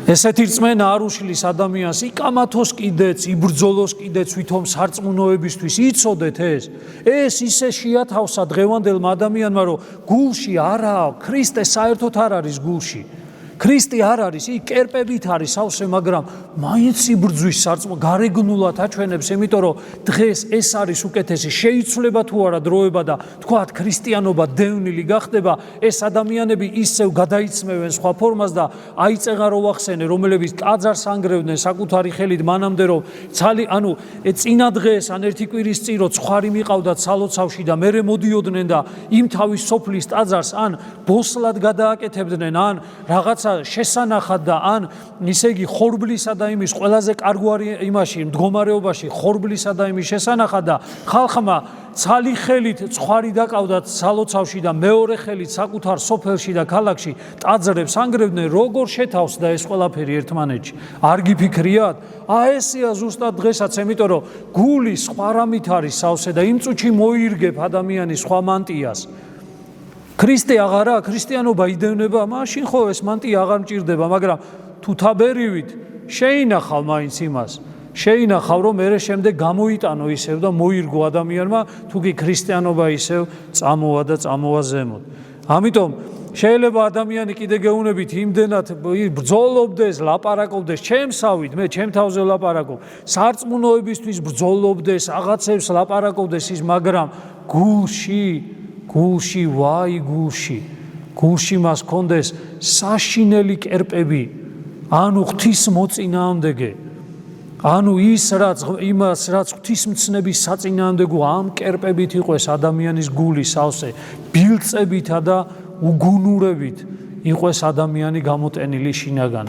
ესეთი რწმენა არ უშლის ადამიანს იკამათოს კიდეც, იბრძოლოს კიდეც ვითომ სარწმუნოებისთვის, იცოდეთ ეს ისე შეათავსა დღევანდელმა ადამიანმა, რომ გულში არა, ქრისტე საერთოდ არ არის გულში. ქრისტე არ არის, ის კერპებით არის სავსე, მაგრამ მაინც იბრძვის გარეგნულად აჩვენებს, იმიტომ რომ დღეს ეს არის უკეთესი, შეიცვლება თუ არა დროება და თქვათ ქრისტიანობა დევნილი გახდება, ეს ადამიანები ისევ გადაიცმევენ სხვა ფორმას და აიწეღა რო ვახსენე, რომლებიც ტაძარს ანგრევდნენ საკუთარი ხელით მანამდე რომ წინა დღეს ან ერთი კვირის წინ რო ცხარი მიყავდათ სალოცავში და მერე მოდიოდნენ და იმ თავის სოფლის ტაძარს ან ბოსლად გადააკეთებდნენ, ან რაღაცა შესანახად და ან ისე იგი ხორბლისა და იმის ყველაზე კარგვარი იმაში მდგომარეობაში ხორბლისა და იმის შესანახად და ხალხმა ცალი ხელით ცხარი დაკავდათ სალოცავში და მეორე ხელით საკუთარ სოფელში და ქალაქში ტაძრებს ანგრევდნენ, როგორ შეთავსდა ეს ყველაფერი ერთმანეთში. არ გიფიქრიათ? ესეა ზუსტად დღესაც, იმიტომ რომ გული სხვა რამით არის სავსე და იმ წუთში მოირგებ ადამიანის სხვა მანტიას. ქრისტე აღარა, ქრისტიანობა იდევნება, მაშინ ხო ეს მანტია აღარ მჭირდება, მაგრამ თუ თაბერივით შეინახავ მაინც იმას, შეინახავ რომ მერე შემდეგ გამოიტანო ისევ და მოირგო ადამიანმა, თუ კი ქრისტიანობა ისევ წამოვა და წამოვა ზემოთ. ამიტომ შეიძლება ადამიანი კიდე გეუნებით იმდენად ბრძოლობდეს, ლაპარაკობდეს, ჩემსავით, მე ჩემ თავზე ლაპარაკობ, სარწმუნოებისთვის ბრძოლობდეს, რაღაცებს ლაპარაკობდეს ის, მაგრამ გულში, ვაი გულში მას კონდეს საშინელი კერპები, ანუ ღვთის მოწინააღმდეგე, ანუ იმას რაც ღვთისმცნების საწინააღმდეგო ამ კერპებით იყვეს ადამიანის გული სავსე, ბილწებითა და უგუნურებით იყვეს ადამიანი გამოტენილი შინაგან.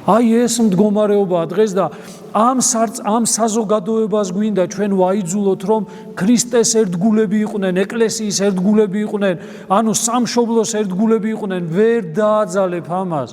ეს მდგომარეობაა დღეს და ამ საზოგადოებას გვინდა ჩვენ ვაიძულოთ, რომ ქრისტეს ერთგულები იყვნენ, ეკლესიის ერთგულები იყვნენ, ანუ სამშობლოს ერთგულები იყვნენ, ვერ დააძალებ ამას.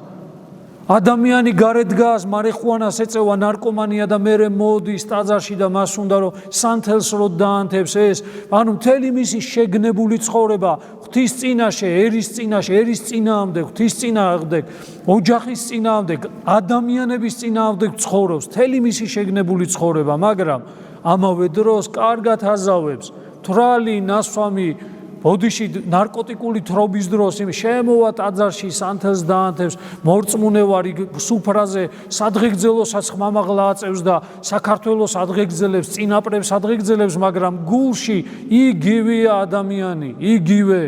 ადამიანი გარეთ დგას, მარიხუანას ეწევა, ნარკომანია და მერე მოდის ტაძარში და მას უნდა რომ სანთელს რო დაანთებს ეს, ანუ მთელი მისი შეგნებული ცხოვრება ღვთის წინაშე, ერის წინაშე, ერის წინააღმდეგ, ღვთის წინააღმდეგ, ოჯახის წინააღმდეგ, ადამიანების წინააღმდეგ ცხოვრობს, მთელი მისი შეგნებული ცხოვრება, მაგრამ ამავე დროს კარგად აზავებს, თვრალი, ნასვამი, ბოდიში ნარკოტიკული თრობის დროს შემოვა ტაძარში, სანთელს დაანთებს, მორწმუნე ვარ, სუფრაზე სადღეგრძელოსაც ხმამაღლა აწევს და საქართველოს ადღეგრძელებს, წინაპრებს ადღეგრძელებს, მაგრამ გულში იგივეა ადამიანი, იგივე.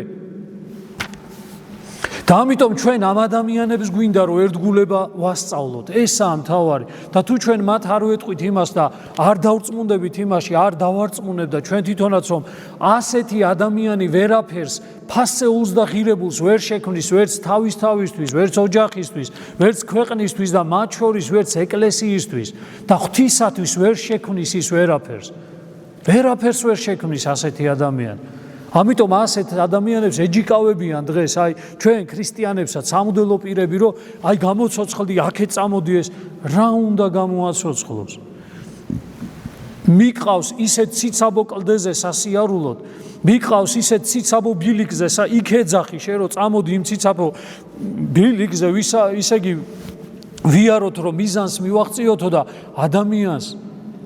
და ამიტომ ჩვენ ამ ადამიანებს გვინდა რომ ერთგულება ვასწავლოთ. ესაა მთავარი. და თუ ჩვენ მათ არ ვეტყვით იმას და არ დავწმუნდებით იმაში, არ დავარწმუნებ და ჩვენ თვითონაც რომ ასეთი ადამიანი ვერაფერს ფასეულს და ღირებულს ვერ შექმნის, ვერც თავისთვის, ვერც ოჯახისთვის, ვერც ქვეყნისთვის და მათ შორის ვერც ეკლესიისთვის და ღვთისათვის ვერ შექმნის ის ვერაფერს. ვერაფერს ვერ შექმნის ასეთი ადამიანი. ამიტომ ასეთ ადამიანებს ეჯიკავებიან დღეს, ჩვენ ქრისტიანებსაც სამუდელო პირები, რომ გამოცოცხლდი, აქეთ წამოდი ეს, რა უნდა გამოაცოცხლოს? მიყავს ისეთ ციცაბო კლდეზე სასიარულოდ, მიყავს ისეთ ციცაბო ბილიკზე, იქ ეძახი შენ რომ წამოდი იმ ციცაბო ბილიკზე, ისე იგი ვიაროთ რომ მიზანს მივაღწიოთო და ადამიანს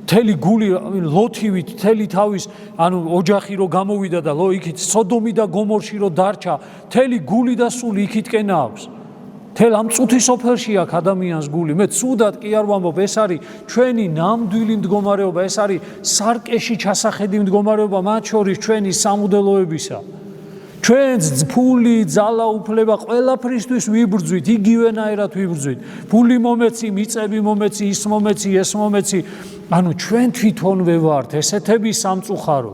მთელი გული ლოთივით, მთელი თავის, ანუ ოჯახი რო გამოვიდა და იქით სოდომი და გომორში რო დარჩა, მთელი გული და სული იქითკენ აქვს. მთელ ამ წუთის სოფელში აქვს ადამიანს გული. მე ცუდად კი არ ვამბობ, ეს არის ჩვენი ნამდვილი მდგომარეობა, ეს არის სარკეში ჩასახედი მდგომარეობა, მათ შორის ჩვენი სამუდელოებისა. ჩვენ ფული, ძალა, უფლება ყველაფრისთვის ვიბრძვით, იგივენაირად ვიბრძვით. ფული მომეცი, მიწები მომეცი, ის მომეცი, ეს მომეცი. ანუ ჩვენ თვითონვე ვართ ესეთები სამწუხარო.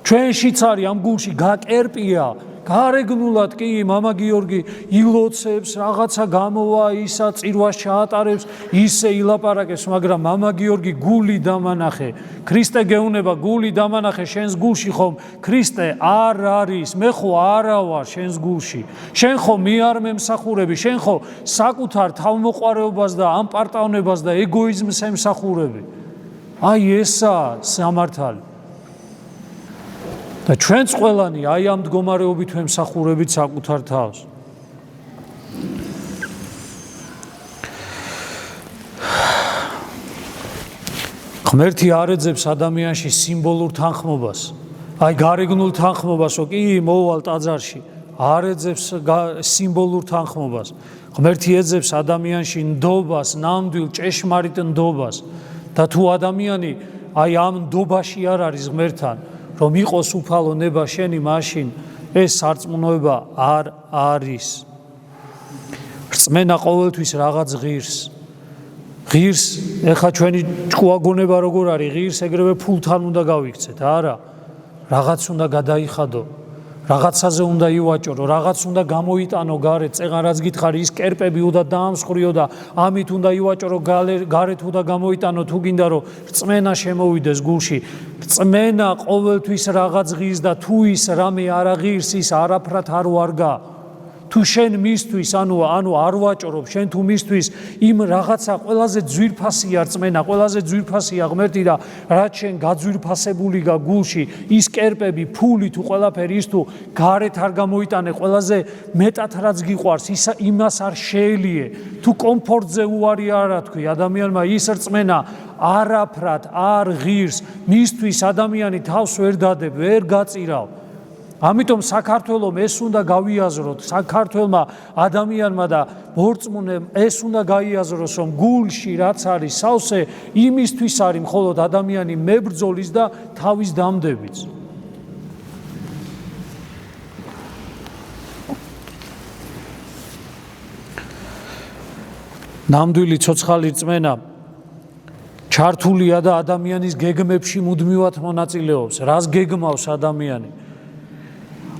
ჩვენშიც არის ამ გულში გაკერპია, გარეგნულად კი მამა გიორგი ილოცებს, რაღაცა გამოვა, ისა წირვას ჩაატარებს, ისე ილაპარაკებს, მაგრამ მამა გიორგი გული დამანახე. ქრისტე გეუნება გული დამანახე შენს გულში ხომ? ქრისტე არ არის, მე ხო არა ვარ შენს გულში. შენ ხო მე არ მემსახურები, შენ ხო საკუთარ თავმოყვარეობას და ამ პარტავნებას და ეგოიზმს ემსახურები. ესაა სამართალი. და ჩვენც ყველანი ამ მდგომარეობით ვემსახურებით საკუთარ თავს. ღმერთი არ ეძებს ადამიანში სიმბოლურ თანხმობას, აი გარეგნულ თანხმობას, კი მოვალ ტაძარში, არ ეძებს სიმბოლურ თანხმობას. ღმერთი ეძებს ადამიანში ნდობას, ნამდვილ ჭეშმარიტ ნდობას და თუ ადამიანი აი ამ ნდობაში არ არის ღმერთთან, რომ იყოს უფალო ნება შენი, მაშინ ეს სარწმუნოება არ არის. რწმენა ყოველთვის რაღაც ღირს, ეხა ჩვენი ჭკუაგონება როგორ არის, ღირს ეგრევე ფულთან უნდა გავიქცეთ, არა, რაღაც უნდა გადაიხადო, რაღაცაზე უნდა ივაჭრო, რაღაც უნდა გამოიტანო გარეთ, წეღან რაც გითხარი, ის კერპები უნდა დაამსხვრიო და ამით უნდა ივაჭრო გარეთ უნდა გამოიტანო, თუ გინდა რომ რწმენა შემოვიდეს გულში. რწმენა ყოველთვის რაღაც ღირს და თუ ის რამე არ აღირს, ის არაფრად არ ვარგა. თუ შენ მისთვის, ანუ არ ვაჭრობ, შენ თუ მისთვის იმ რაღაცა ყველაზე ძვირფასია რწმენა, ყველაზე ძვირფასია ღმერთი და რაც შენ გაძვირფასებული გა გულში, ის კერპები, ფული თუ ყველაფერი ის თუ გარეთ არ გამოიტანე, ყველაზე მეტად რაც გიყვარს, იმას არ შეელიე. თუ კომფორტზე უარი არა თქვი ადამიანმა, ის რწმენა არაფრად არ ღირს, მისთვის ადამიანი თავს ვერ დადებ, ვერ გაწირავ. ამიტომ საქართველოს ეს უნდა გავიაზროთ, საქართველმა ადამიანმა და მორწმუნემ ეს უნდა გაიაზროს, რომ გულში რაც არის სავსე იმისთვის არის მხოლოდ ადამიანი მებრძოლის და თავის დამდებით. ნამდვილი ცოცხალი რწმენა ჩართულია და ადამიანის გეგმებში მუდმივად მონაწილეობს. რას გეგმავს ადამიანი?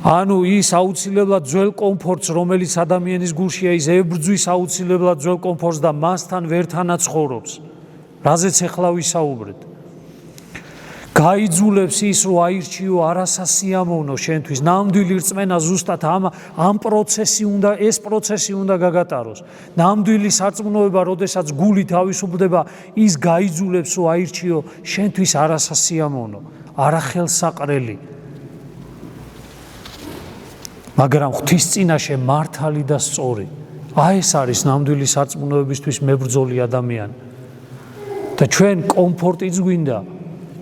ანუ ის აუცილებლად ძველ კომფორტს, რომელიც ადამიანის გულშია, ის ებრძვის აუცილებლად ძველ კომფორტს და მასთან ვერ თანაცხოვრობს. რაზეც ახლა ვისაუბრეთ. გაიძულებს ის, რომ აირჩიო არასასიამოვნო შენთვის. ნამდვილი რწმენა ზუსტად ამ პროცესი უნდა გაგატაროს. ნამდვილი სარწმუნოება, როდესაც გული თავისუფლდება, ის გაიძულებს, რომ აირჩიო შენთვის არასასიამოვნო, არახელსაყრელი. მაგრამ ღვთის წინაშე მართალი და სწორი. აი ეს არის ნამდვილი სარწმუნოებისთვის მებრძოლი ადამიანი. და ჩვენ კომფორტიც გვინდა,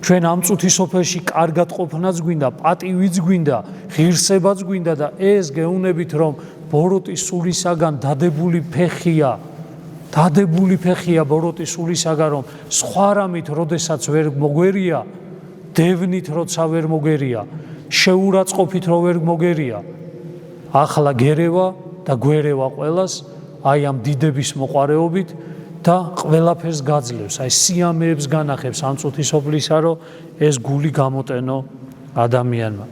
ჩვენ ამ წუთის სოფელში კარგად ყოფნაც გვინდა, პატივიც გვინდა, ღირსებაც გვინდა და ეს გეუნებით, რომ ბოროტის სულისაგან დადებული ფეხია ბოროტის სულისაგან, რომ სხვა რამით როდესაც ვერ მოგერია, დევნით როცა ვერ მოგერია, შეურაცხყოფით რო ვერ მოგერია. ახლა გერევა და გვერევა ყველას აი ამ დიდების მოყარეობით და ყველაფერს გაძლევს, აი სიამეებს განახებს ამ წუთის სოფლისა, რომ ეს გული გამოტენო ადამიანმა.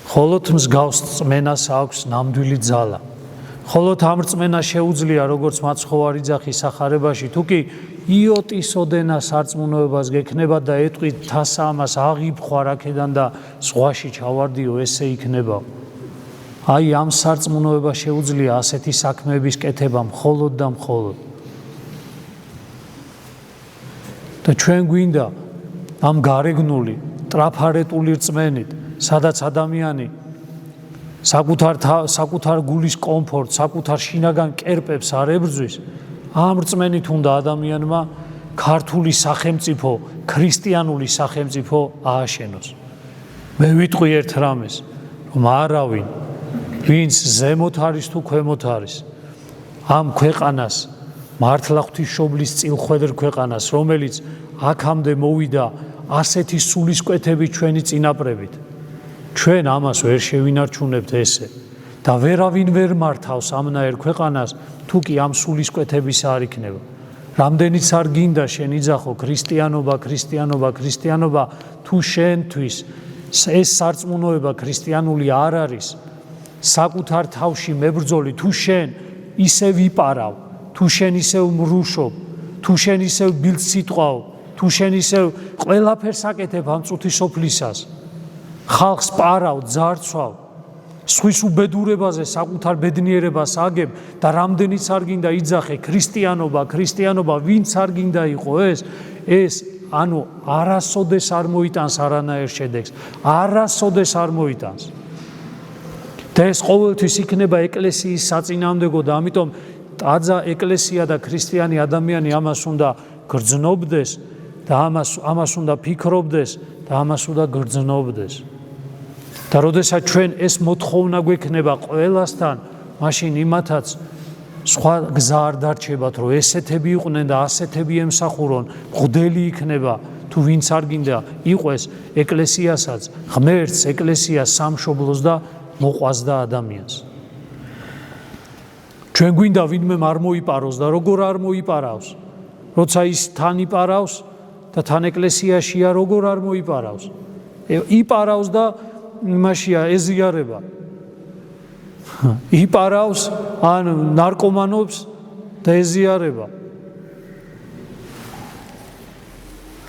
ხოლოთ მსგავს რწმენას აქვს ნამდვილი ძალა. ხოლოთ ამ რწმენას შეუძლია, როგორც მაცხოვარი ძახის სახარებაში, თუ კი იოტის ოდენა სარწმუნოებას გექნება და ეტყვით თასა ამას აღიფხვა აქედან და ზღვაში ჩავარდიო, ესე იქნება. აი ამ სარწმუნოებას შეუძლია ასეთი საქმეების კეთება მხოლოდ და მხოლოდ. და ჩვენ გვინდა ამ გარეგნული, ტრაფარეტული რწმენით, სადაც ადამიანი საკუთარ გულის კომფორტს, საკუთარ შინაგან კერპებს არ ებრძვის, ამ რწმენით უნდა ადამიანმა ქართული სახელმწიფო, ქრისტიანული სახელმწიფო ააშენოს. მე ვიტყვი ერთ რამეს, რომ არავინ, ვინც ზემოთ არის თუ ქვემოთ არის, ამ ქვეყანას, მართლა ღვთისმშობლის წილხვედრ ქვეყანას, რომელიც აქამდე მოვიდა ასეთი სულისკვეთებით ჩვენი წინაპრებით, ჩვენ ამას ვერ შევინარჩუნებთ ესე და ვერავინ ვერ მართავს ამნაერ ქვეყანას, თუ კი ამ სულისკვეთების არ იქნება. რამდენიც არ გინდა შენ იძახო ქრისტიანობა, თუ შენთვის ეს სარწმუნოება ქრისტიანული არ არის, საკუთარ თავში მებრძოლი, თუ შენ ისევ ვიპარავ, თუ შენ ისევ მრუშობ, თუ შენ ისევ ბილდს სიტყვავ, თუ შენ ისევ ყველაფერს აკეთებ ამ წუთის სოფლისას, ხალხს პარავ, ძარცვავ, სხვის უბედურებაზე საკუთარ ბედნიერებას აგებ და რამდენიც არ გინდა იძახე ქრისტიანობა, ვინც არ გინდა იყო ეს ანუ არასოდეს არ მოიტანს არანაირ შედეგს, არასოდეს არ მოიტანს. და ეს ყოველთვის იქნება ეკლესიის საწინააღმდეგო და ამიტომ ტაძა, ეკლესია და ქრისტიანი ადამიანი ამას უნდა გრძნობდეს და ამას უნდა ფიქრობდეს და ამას უნდა გრძნობდეს. და როდესაც ჩვენ ეს მოთხოვნა გვექნება ყველასთან, მაშინ იმათაც სხვა გზა არ დარჩებათ, რომ ესეთები იყვნენ და ასეთები ემსახურონ, მღვდელი იქნება, თუ ვინც არ გინდა იყვეს ეკლესიასაც, ღმერთს, ეკლესიას, სამშობლოს და მოყვას და ადამიანს. ჩვენ გვინდა ვინმე არ მოიპაროს და როგორ არ მოიპარავს, როცა ის თან იპარავს და თან ეკლესიაშია როგორ არ მოიპარავს. იპარავს და იმაშია ეზიარება. იპარავს ან ნარკომანობს და ეზიარება.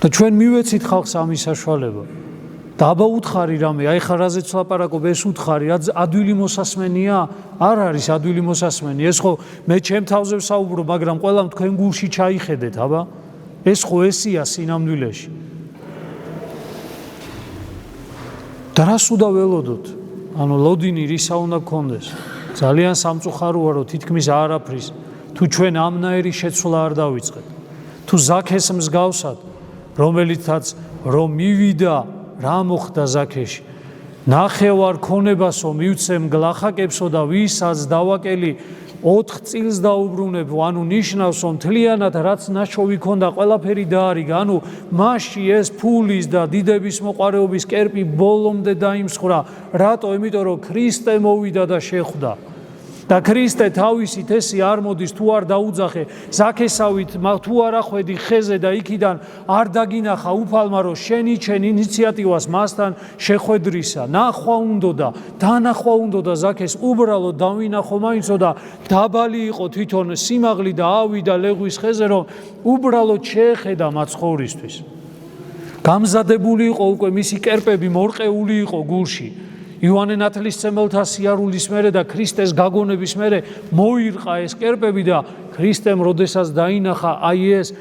და ჩვენ მივეცით ხალხს ამის საშუალება. და აბა უთხარი რამე, აი ხა რაზეც ლაპარაკობ, ეს უთხარი ადვილი მოსასმენია? არ არის ადვილი მოსასმენი. ეს ხო მე ჩემ თავზე ვსაუბრო, მაგრამ ყველამ თქვენ გულში ჩაიხედეთ, აბა. ეს ხო ესია სინამდვილეში. და რას უნდა ველოდოთ? ანუ ლოდინი რისა უნდა გქონდეს? ძალიან სამწუხაროა, რომ თითქმის არაფრის თუ ჩვენ ამნაირი შეცვლა არ დავიწყეთ. თუ ზაქეს მსგავსად, რომელიცაც რომ მივიდა, რა მოხდა ზაქეში? ნახევარ ქონებასო მივცემ გლახაკებსო და ვისაც დავაკელი 4 წილს დაუბრუნებ, ანუ ნიშნავს, რომ მთლიანად რაც ნაშოვი ქონდა, ყველაფერი დაარიგა. ანუ მასში ეს ფულის და დიდების მოყარეობის კერპი ბოლომდე დაიმსხვრა. რატო? იმიტომ რომ ქრისტე მოვიდა და შეხვდა. და ქრისტე თავისით ესი არ მოდის, თუ არ დაუძახე ზაქესავით, თუ არ ახვედი ხეზე და იქიდან არ დაგინახა უფალმა, რომ შენი ჩენ ინიციატივას მასთან შეხვედრისა. ნახვა უნდოდა, დანახვა უნდოდა ზაქეს, უბრალოდ დავინახო მაინცო და დაბალი იყო თვითონ სიმაღლი და ავიდა ლეღვის ხეზე, რომ უბრალოდ შეეხედა მაცხოვრისთვის. გამზადებული იყო უკვე მისი კერპები, მორყეული იყო გულში. იოანე ნათლისმცემელთა სიარულის მერე და ქრისტეს გაგონების მერე მოირყა ეს კერპები და ქრისტემ როდესაც დაინახა აი ეს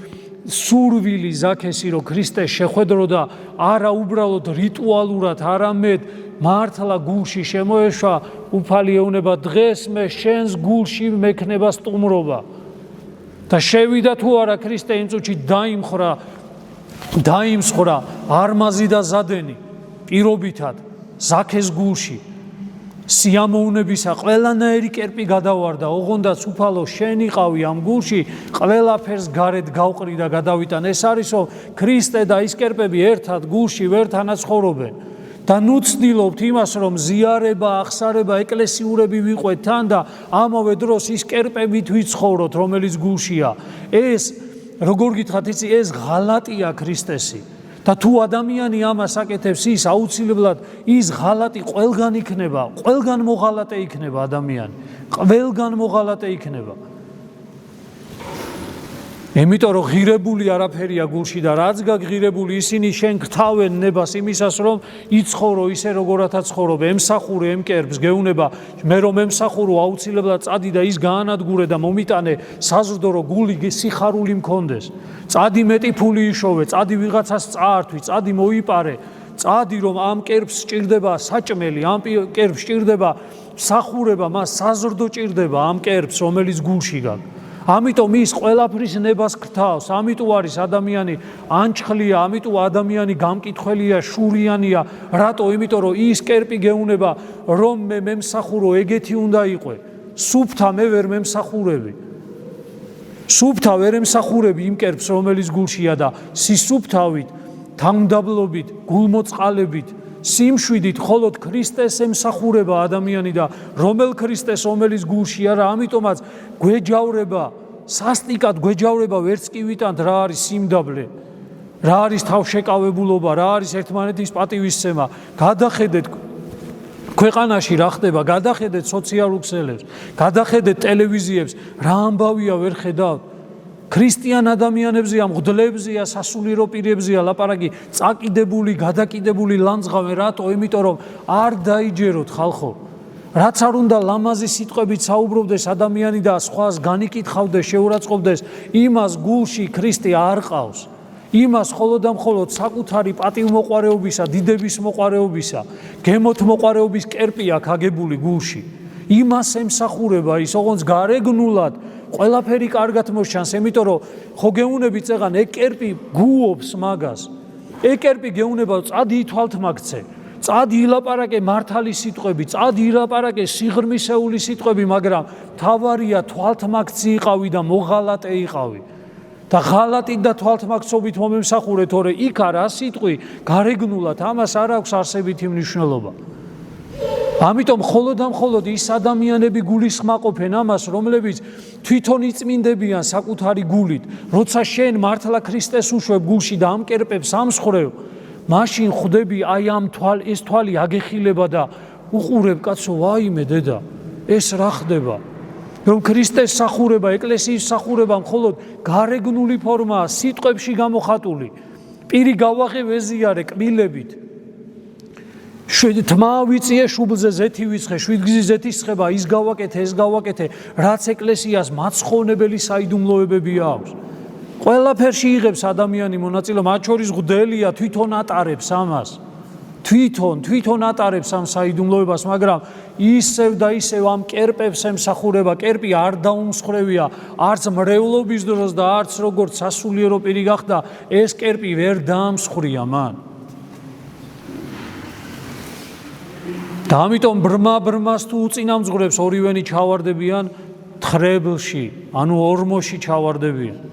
სურვილი ზაქესი, რომ ქრისტე შეხვედრო და არა უბრალოდ რიტუალურად, არამედ მართლა გულში შემოეშვა, უფალი ეუბნება, დღეს მე შენს გულში მექნება სტუმრობა. და შევიდა თუ არა ქრისტე იმ წუთში დაიმსხვრა არმაზი და ზადენი პირობითად ზაქეს გულში. სიამოვნებისა ყველანაირი კერპი გადავარდა, ოღონდაც უფალო შენ იყავი ამ გულში, ყველაფერს გარეთ გავყრი და გადავიტან. ეს არისო ქრისტე და ის კერპები ერთად გულში ვერ თანაცხოვრობენ. და ნუ ცდილობთ იმას, რომ ზიარება, აღსარება, ეკლესიურები ვიყვეთ თან და ამავე დროს ის კერპებით ვიცხოვროთ, რომელიც გულშია. ეს როგორ გითხრათ, იცი, ეს ღალატია ქრისტესი. და თუ ადამიანი ამას აკეთებს, ის აუცილებლად ის ღალატი ყველგან იქნება, ყველგან მოღალატე იქნება ადამიანი, ყველგან მოღალატე იქნება. იმიტომ რომ ღირებული არაფერია გულში და რაც გაგღირებული, ისინი შენ გთავენ ნებას იმისას, რომ იცხოვრო ისე როგორათაც ცხოვრობ, ემსახურე იმ კერპს, გეუნება მე რომ ემსახურო, აუცილებლად წადი და ის გაანადგურე და მომიტანე საზრდო, რომ გული სიხარული მქონდეს. წადი მეტი ფული იშოვე, წადი ვიღაცას წაართვი, წადი მოიპარე, წადი რომ ამ კერპს სჭირდება საჭმელი, ამ კერპს სჭირდება მსახურება, მას საზრდო ჭირდება ამ კერპს, რომელიც გულში გაქვს. ამიტომ ის ყველაფრის ნებას გრთავს, ამიტომ არის ადამიანი ანჩხლია, ამიტომ ადამიანი გამკითხველია, შურიანია. რატო? იმიტომ რომ ის კერპი გეუნება, რომ მე მემსახურო, ეგეთი უნდა იყვე. სუფთა მე ვერ მემსახურები. სუფთა ვერ ემსახურები იმ კერპს, რომელიც გულშია და სისუფთავით, თანმდაბლობით, გულმოწყალებით, სიმშვიდით მხოლოდ ქრისტეს ემსახურება ადამიანი და რომელ ქრისტეს, რომელიც გულშია რა, ამიტომაც გვეჯავრება, სასტიკად გვეჯავრება, ვერც კი ვიტანთ რა არის სიმდაბლე, რა არის თავშეკავებულობა, რა არის ერთმანეთის პატივისცემა. გადახედეთ ქვეყანაში რა ხდება, გადახედეთ სოციალურ ქსელებს, გადახედეთ ტელევიზიებს, რა ამბავია ვერ ხედავთ. ქრისტიან ადამიანებზეა, მღვდლებზეა, სასულიერო პირებზეა ლაპარაკი, წაკიდებული, გადაკიდებული ლანძღავენ. რატო? იმიტომ რომ არ დაიჯეროთ ხალხო. რაც არ უნდა ლამაზი სიტყვებით საუბრობდეს ადამიანი და სხვას განიკითხავდეს, შეურაცხყოფდეს, იმას გულში ქრისტე არ ყავს. იმას მხოლოდ და მხოლოდ საკუთარი პატივმოყვარეობისა, დიდების მოყვარეობისა, გემოთ მოყვარეობის კერპი აქვს აგებული გულში. იმას ემსახურება ის, ოღონდ გარეგნულად ყველაფერი კარგად მოსჩანს, იმიტომ რომ ხო გეუნებით წეგან ეგ კერპი გუობს მაგას. ეგ კერპი გეუნება წადი ითვალთ მაგცე. წადი ილაპარაკე მართალი სიტყვები, წადი ილაპარაკე სიღრმისეული სიტყვები, მაგრამ თავარია თვალთმაგცი იყავი და მოღალატე იყავი. და ღალატით და თვალთმაგცობით მომემსახურე, თორე იქ არა სიტყვი გარეგნულად ამას არ აქვს არსებითი მნიშვნელობა. ამიტომ მხოლოდ და მხოლოდ ის ადამიანები გულისხმაყოფენ ამას, რომლებიც თვითონ იწმინდებიან საკუთარი გულით, როცა შენ მართლა ქრისტეს უშვებ გულში და ამკერპებს ამსხვრევ, მაშინ ხვდები აი ამ ეს თვალი აგეხილება და უყურებ კაცო, ვაიმე დედა, ეს რა ხდება? რომ ქრისტეს სახურება, ეკლესიის სახურება მხოლოდ გარეგნული ფორმაა, სიტყვებში გამოხატული. პირი გავაღე ვეზიარე კბილებით. თმა ვიწიე შუბლზე ზეთი ვიცხე, შვიდგზის ზეთის ცხება, ის გავაკეთე, ეს გავაკეთე, რაც ეკლესიას მაცხოვნებელი საიდუმლოებები აქვს. ყველაფერში იღებს ადამიანი მონაწილე, მათ შორის მღვდელია, თვითონ ატარებს ამას. თვითონ ატარებს ამ საიდუმლოებას, მაგრამ ისევ და ისევ ამ კერპებს ემსახურება. კერპი არ დაუმსხვრევია, არც მრევლობის დროს და არც როგორც სასულიერო პირი გახდა, ეს კერპი ვერ დაამსხვრია მან. და ამიტომ ბრმა-ბრმას თუ უწინამძღვრებს, ორივენი ჩავარდებიან თხრებლში, ანუ ორმოში ჩავარდებიან.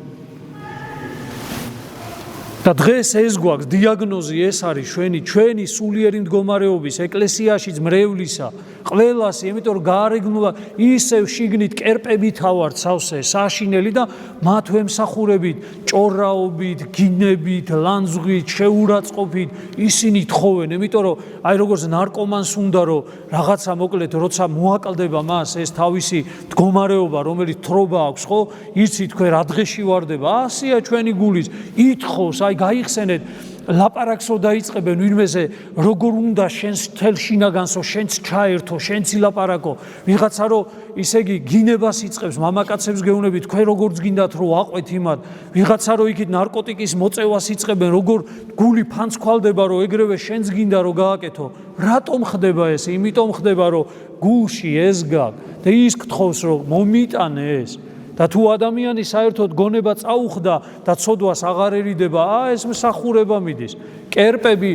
და დღეს ეს გვაქვს დიაგნოზი, ეს არის ჩვენი სულიერი მდგომარეობის, ეკლესიაშიც მრევლისა, ყველას, იმიტომ რომ გარეგნულად ისევ შიგნით კერპებით ავართ სავსე, საშინელი და მათ ვემსახურებით, ჭორაობით, გინებით, ლანძღვით, შეურაცხყოფით, ისინი თხოვენ, იმიტომ რომ აი როგორც ნარკომანს უნდა რომ რაღაცა მოკლედ, როცა მოაკლდება მას ეს თავისი მდგომარეობა, რომელიც თრობა აქვს, ხო? იცით თქვენ რა დღეში ვარდება, ასია ჩვენი გულის, ითხოვს, აი გაიხსენეთ, ლაპარაკსო დაიწყებენ ვინმეზე, როგორ უნდა შენს თელ შინაგანსო, შენც ჩაერთო, შენც ილაპარაკო, ვიღაცა რომ ისე იგი გინებას იწყებს, მამაკაცებს გეუნებით, თქვენ როგორც გინდათ რომ აყვეთ იმათ, ვიღაცა რომ იქით ნარკოტიკის მოწევას იწყებენ, როგორ გული ფანცქვალდება, რომ ეგრევე შენც გინდა რომ გააკეთო. რატომ ხდება ეს? იმიტომ ხდება, რომ გულში ეს გაქვს და ის გთხოვს, რომ მომიტანე ეს. და თუ ადამიანი საერთოდ გონება წაუხდა და ცოდვას აღარ ერიდება, ეს მსახურება მიდის. კერპები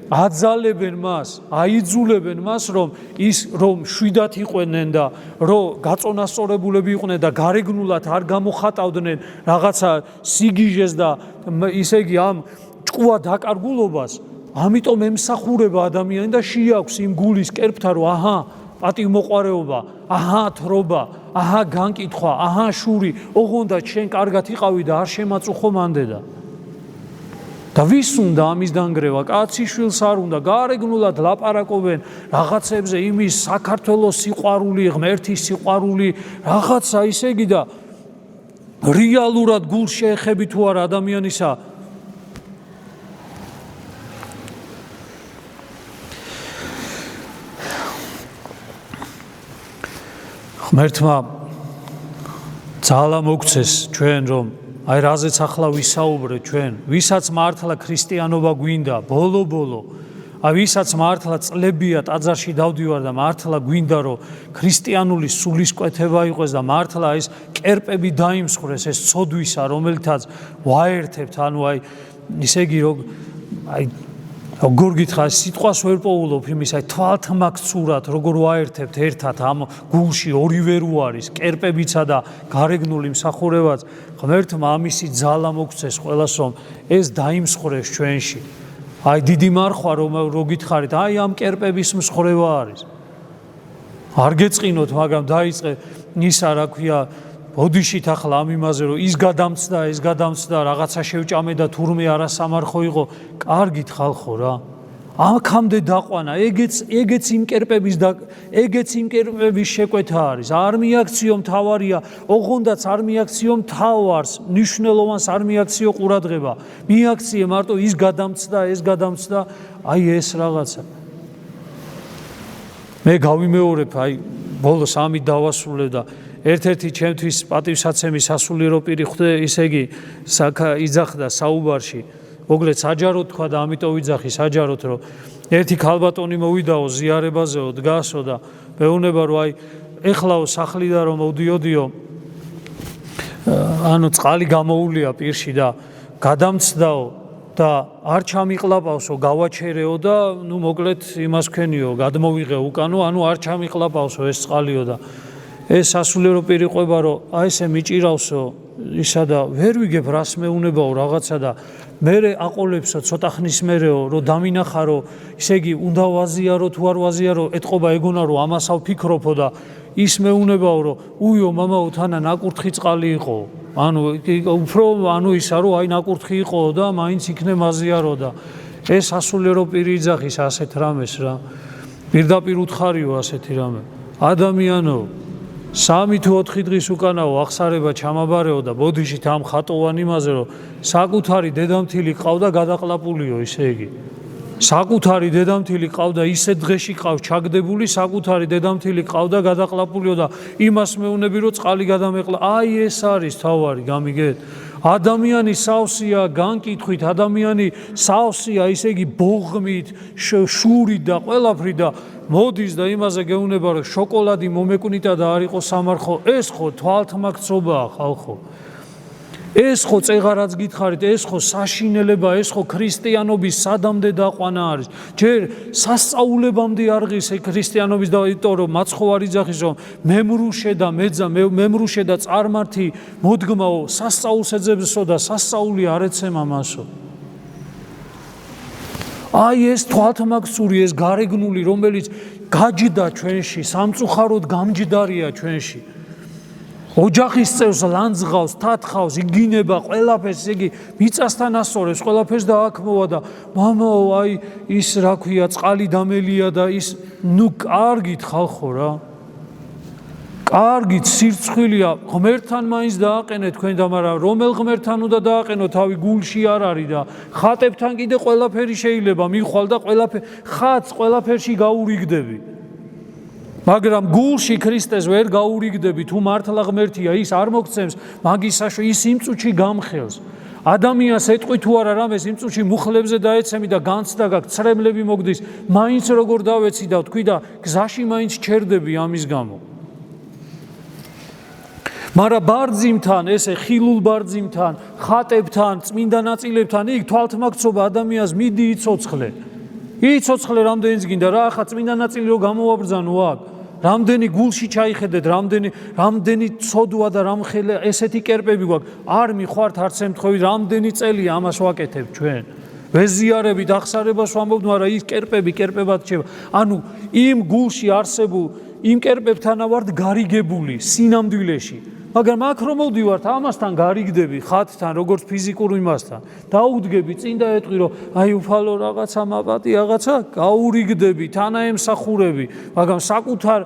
აძალებენ მას, აიძულებენ მას, რომ შვიდად იყვნენ და რომ გაწონასწორებულები იყვნენ და გარეგნულად არ გამოხატავდნენ რაღაცა სიგიჟეს და ისე იგი ამ ჭკუა დაკარგულობას. ამიტომ ემსახურება ადამიანი და შეაქვს იმ გულის კერპთან, რომ აჰა, პატივმოყვარეობა, აჰა, თრობა, აჰა, განკითხვა, აჰა, შური, ოღონდ შენ კარგად იყავი და არ შემაწუხო მანდედა. და ვის უნდა ამის დანგრევა? კაციშვილს არ უნდა, გარეგნულად ლაპარაკობენ რაღაცებზე, იმის საქართველოს სიყვარული, ღმერთის სიყვარული, რაღაცა ისე იგი და რეალურად გულს შეეხები თუ არა ადამიანისა. ღმერთმა ძალა მოგცეს ჩვენ, რომ აი რაზეც ახლა ვისაუბრეთ ჩვენ, ვისაც მართლა ქრისტიანობა გვინდა, ბოლო-ბოლო, აი ვისაც მართლა წლებია ტაძარში დავდივარ და მართლა გვინდა, რომ ქრისტიანული სულისკვეთება იყოს და მართლა ეს კერპები დაიმსხვრეს, ეს ცოდვისა, რომელთაც ვაერთებთ, ანუ აი ისე იგი რომ აი როგორ გითხრა, სიტყვას ვერ პოულობ იმის, აი თვალთმაგცურად როგორ ვაერთებთ ერთად ამ გულში ორივე რო არის, კერპებიცა და გარეგნული მსახურებაც. ღმერთმა ამისი ძალა მოგცეს ყველას, რომ ეს დაიმსხვრეს ჩვენში. აი დიდი მარხვა რო გითხარით, აი ამ კერპების მსხვრევა არის. არ გეწყინოთ, მაგრამ დაიწყე ისა რა ქვია, ბოდიშით ახლა ამ იმაზე, რომ ის გადამცდა, რაღაცა შევჭამე და თურმე არასამარხო იყო, კარგით ხალხო რა. აქამდე დაყვანა, ეგეც იმ კერპების შეკვეთა არის. არ მიაქციო მთავარია, ოღონდაც არ მიაქციო მთავარს, მნიშვნელოვანს არ მიაქციო ყურადღება. მიაქციე მარტო ის გადამცდა, აი ეს რაღაცა. მე გავიმეორებ, აი ბოლოს ამით დავასრულებ და ერთ-ერთი ჩემთვის პატივსაცემი სასულიერო პირი ხვდე, ისე იგი იძახდა საუბარში, მოგლეთ საჯაროდ თქვა და ამიტომ ვიძახი საჯაროდ, რომ ერთი ქალბატონი მოვიდაო ზიარებაზეო, დგასო და მეუბნება, რომ აი ეხლაო სახლიდან რომ მოვდიოდიო, ანუ წყალი გამოუვლია პირში და გადამცდაო და არ ჩამიყლაპავსო, გავაჩერეო და ნუ მოკლედ იმას ვქენიო, გადმოვიღე უკანო, ანუ არ ჩამიყლაპავსო ეს წყალიო და ეს სასულიერო პირი ყვება, რომ აი ესე მიჭირავსო ისა და ვერ ვიგებ რას მეუნებაო რაღაცა და მერე აყოლებსო ცოტა ხნის მერეო, რომ დამინახარო, ისე იგი უნდა ვაზიარო თუ არ ვაზიარო, ეთყობა ეგონა რომ ამასავ ფიქრობო და ის მეუნებაო, რომ უიო მამაო თანა ნაკურთხი წყალი იყო. ანუ უფრო ისა რომ აი ნაკურთხი იყო და მაინც იქნე მაზიარო და ეს სასულიერო პირი იძახის ასეთ რამეს რა. პირდაპირ უთხარიო ასეთი რამე. ადამიანო 3 თუ 4 დღის უკანაო აღსარება ჩამაბარეო და ბოდიშით ამ ხატოვან იმაზე რომ საკუთარი დედამთილი ყავდა გადაყლაპულიო, ისე იგი. საკუთარი დედამთილი ყავდა ისე დღეში ყავს ჩაგდებული, საკუთარი დედამთილი ყავდა გადაყლაპულიო და იმას მეუნები რომ წყალი გადამეყლა. აი ეს არის თავარი, გამიგეთ? ადამიანი სავსეა განკითხვით, ადამიანი სავსეა ისე იგი ბოღმით, შურით და ყველაფრით და მოდის და იმაზე გეუნება რომ შოკოლადი მომეკვნიტა და არ იყო სამარხო. ეს ხო თვალთმაქცობაა ხალხო. ეს ხო წეღარაც გითხარით, ეს ხო საშინელება, ეს ხო ქრისტიანობის სადამდე დაყვანა არის. ჯერ სასწაულებამდე არღის ქრისტიანობის და იმიტომ რომ მაცხოვარი ძახის რომ მემრუშე და წარმართი მოდგმაო სასწაულს ეძებსო და სასწაული არ ეცემა მასო. აი ეს თვალთმაქცური, ეს გარეგნული, რომელიც გაჯდა ჩვენში, სამწუხაროდ გამჯდარია ჩვენში. ოჯახის წევს ლანძღავს, თათხავს, იგინება ყველაფერს, იგი მიწასთან ასწორებს ყველაფერს და აქ მოვა და მამაო, აი ის რა ქვია, წყალი დამელია და ის ნუ კარგით ხალხო რა. კარგით სირცხვილია, ღმერთთან მაინც დააყენეთ თქვენ და მაგრამ რომელ ღმერთთან უნდა დააყენო, თავი გულში არ არის და ხატებთან კიდე ყველაფერი შეიძლება მიხვალ და ხატს ყველაფერში გაურიგდები. მაგრამ გულში ქრისტეს ვერ გაურიგდები, თუ მართლა ღმერთია, ის არ მოგცემს მაგის საშუალებას, ის იმ წუთში გამხელს. ადამიანს ეტყვი თუ არა რამეს იმ წუთში მუხლებზე დაეცემი და განცდა გაქვს, ცრემლები მოგდის, მაინც როგორ დავეცი და თქვი და გზაში მაინც ჩერდები ამის გამო. მაგრამ ბარძიმთან, ესე ხილულ ბარძიმთან, ხატებთან, წმინდა ნაწილებთან, იქ თვალთმაქცობა ადამიანს მიდი იცოცხლე. იცოცხლე რამდენიც გინდა რა, ახლა წმინდა ნაწილი რო გამოვაბრძანო აქ. რამდენი გულში ჩაიხედეთ, რამდენი ცოდვა და რამხელა ესეთი კერპები გვაქვს. არ მიხوارთ არც ემთხოვით, რამდენი წელია ამას ვაკეთებ ჩვენ. ვეზიარებით აღსარებას ვამბობთ, მაგრამ ის კერპებად რჩება. ანუ იმ გულში არსებულ იმ კერპებთან ვართ გარიგებული სინამდვილეში. მაგრამ აქ რომ მოვდივართ, ამასთან გარიგდები, ხატთან, როგორც ფიზიკურ იმასთან. დაუდგები წინ და ეტყვი, რომ აი უფალო რაღაცა მაპატი, რაღაცა გაურიგდები, თანაემსახურები, მაგრამ საკუთარ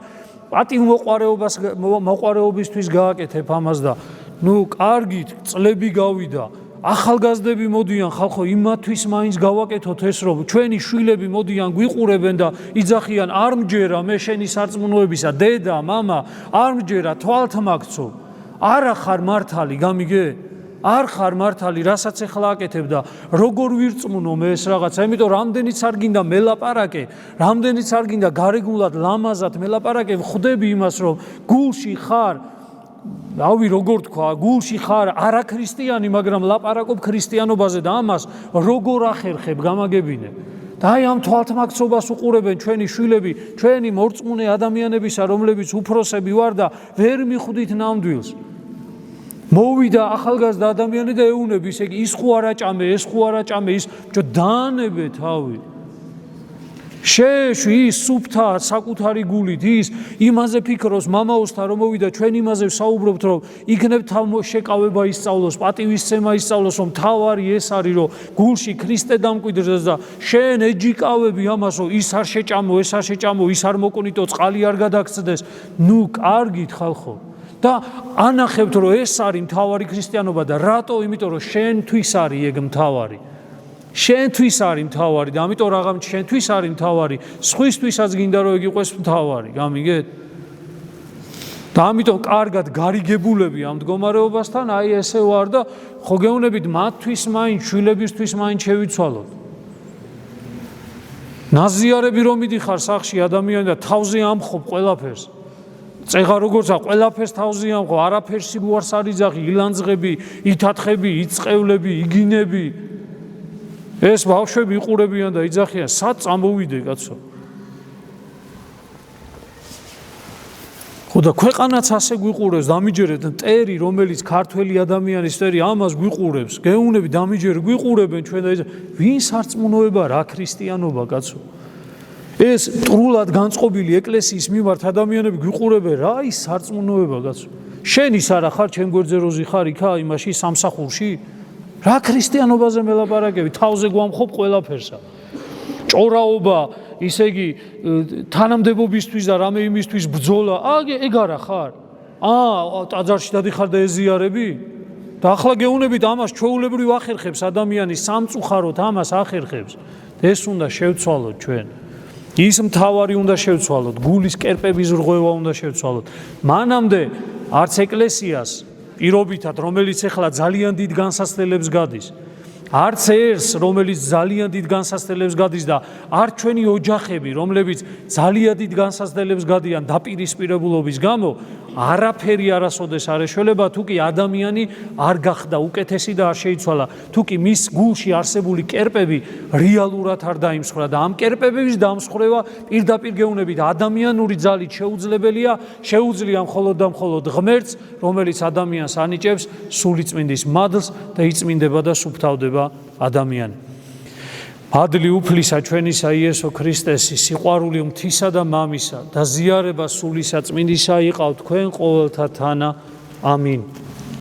პატივმოყვარეობისთვის გააკეთებ ამას და ნუ კარგით, წლები გავიდა. ახალგაზრდები მოდიან ხალხო, იმათვის მაინც გავაკეთოთ ეს რომ ჩვენი შვილები მოდიან გვიყურებენ და იძახიან არ მჯერა მე შენი სარწმუნოებისა, დედა, მამა, არ მჯერა თვალთმაქცო. არა ხარ მართალი, გამიგე? არ ხარ მართალი, რასაც ეხლა აკეთებ და როგორ ვირწმუნო მე ეს რაღაცა, იმიტომ რამდენიც არ გინდა მელაპარაკე, რამდენიც არ გინდა გარეგულად ლამაზად მელაპარაკე, ხვდები იმას რომ გულში ხარ, რავი როგორ თქვა, გულში ხარ არაქრისტიანი, მაგრამ ლაპარაკობ ქრისტიანობაზე და ამას როგორ ახერხებ, გამაგებინე. და აი ამ თვალთმაქცობას უყურებენ ჩვენი შვილები, ჩვენი მორწმუნე ადამიანებისა, რომლებიც უფროსები ვარ და ვერ მიხვდით ნამდვილს. მოვიდა ახალგაზრდა ადამიანი და ეუნები, ისე იგი ის ხო არ აჭამე, ეს ხო არ აჭამე, ის დაანებე თავი. შეეშვი ის სუფთა საკუთარი გულით, ის იმაზე ფიქრობს მამაოსთან რომ მოვიდა, ჩვენ იმაზე ვსაუბრობთ რომ იქნებ შეკავება ისწავლოს, პატივისცემა ისწავლოს, რომ თავარი ეს არის რომ გულში ქრისტე დამკვიდრდეს და შენ ეჯიკავები ამას რომ ის არ შეჭამო, ეს არ შეჭამო, ის არ მოკვნიტო, წყალი არ გადაგწდეს. ნუ კარგით ხალხო. და ანახებთ რომ ეს არის მთავარი ქრისტიანობა და რატო? იმიტომ რომ შენთვის არის ეგ მთავარი. შენთვის არის მთავარი და ამიტომ რაღაც შენთვის არის მთავარი, სხვისთვისაც გინდა რომ ეგ იყოს მთავარი, გამიგეთ? და ამიტომ კარგად გარიგებულები ამ მდგომარეობასთან, აი ესე ვარ და ხო გეუნებით მათთვის მაინც, შვილებისთვის მაინც შევიცვალოთ. ნაზიარები რომ მიდიხარ სახში ადამიანი და თავზე ამხობ ყველაფერს. წეღა როგორც ყველაფერს თავზე ამყო, არაფერს სიგუარს არ იძახი, ილანძღები, ითათხები, იწყევლები, იგინები. ეს ბავშვები იყურებიან და იძახიან, სად წამოვიდე კაცო. ხო და ქვეყანაც ასე გვიყურებს, დამიჯერეთ მტერი, რომელიც ქართველი ადამიანის მტერი, ამას გვიყურებს, გეუნები დამიჯერეთ, გვიყურებენ ჩვენ და ვინ სარწმუნოება რა ქრისტიანობა კაცო. ეს ტრულად განწყობილი ეკლესიის მიმართ ადამიანები გვიყურებენ რა ის სარწმუნოება კაცო. შენ ის არა ხარ, ჩემ გვერდზე როზი ხარ იქა იმაში სამსახურში? რა ქრისტიანობაზე მელაპარაკები, თავზე გვამხობ ყველაფერსა. ჭორაობა, ისე იგი თანამდებობისთვის და რამე იმისთვის ბრძოლა, ეგ არა ხარ? ტაძარში დადიხარ და ეზიარები? და ახლა გეუნებით ამას ჩვეულებრივ ახერხებს ადამიანი სამწუხაროდ ამას ახერხებს. ეს უნდა შევცვალოთ ჩვენ. ის მთავარი უნდა შევცვალოთ, გულის კერპების რღვევა უნდა შევცვალოთ. მანამდე არც ეკლესიას პირობითად, რომელიც ახლა ძალიან დიდ განსასწრებელებს გადის, არც ერს, რომელიც ძალიან დიდ განსასწრებელებს გადის და არც ჩვენი ოჯახები, რომლებიც ძალიან დიდ განსასწრებელებს გადიან დაპირისპირებულობის გამო, არაფერი არასოდეს არ ეშველება, თუ კი ადამიანი არ გახდა უკეთესი და არ შეიცვალა, თუ კი მის გულში არსებული კერპები რეალურად არ დაიმსხვრა და ამ კერპების დამსხვრევა პირდაპირ გეუნებით ადამიანური ძალით შეუძლია მხოლოდ და მხოლოდ ღმერთს, რომელიც ადამიანს ანიჭებს სულიწმინდის მადლს და იწმინდება და სუფთავდება ადამიანი. მადლი უფლისა ჩვენისა იესო ქრისტესი, სიყვარული მთისა და მამისა და ზიარება სულისა წმინდისა იყავთ თქვენ ყოველთა თანა. ამინ.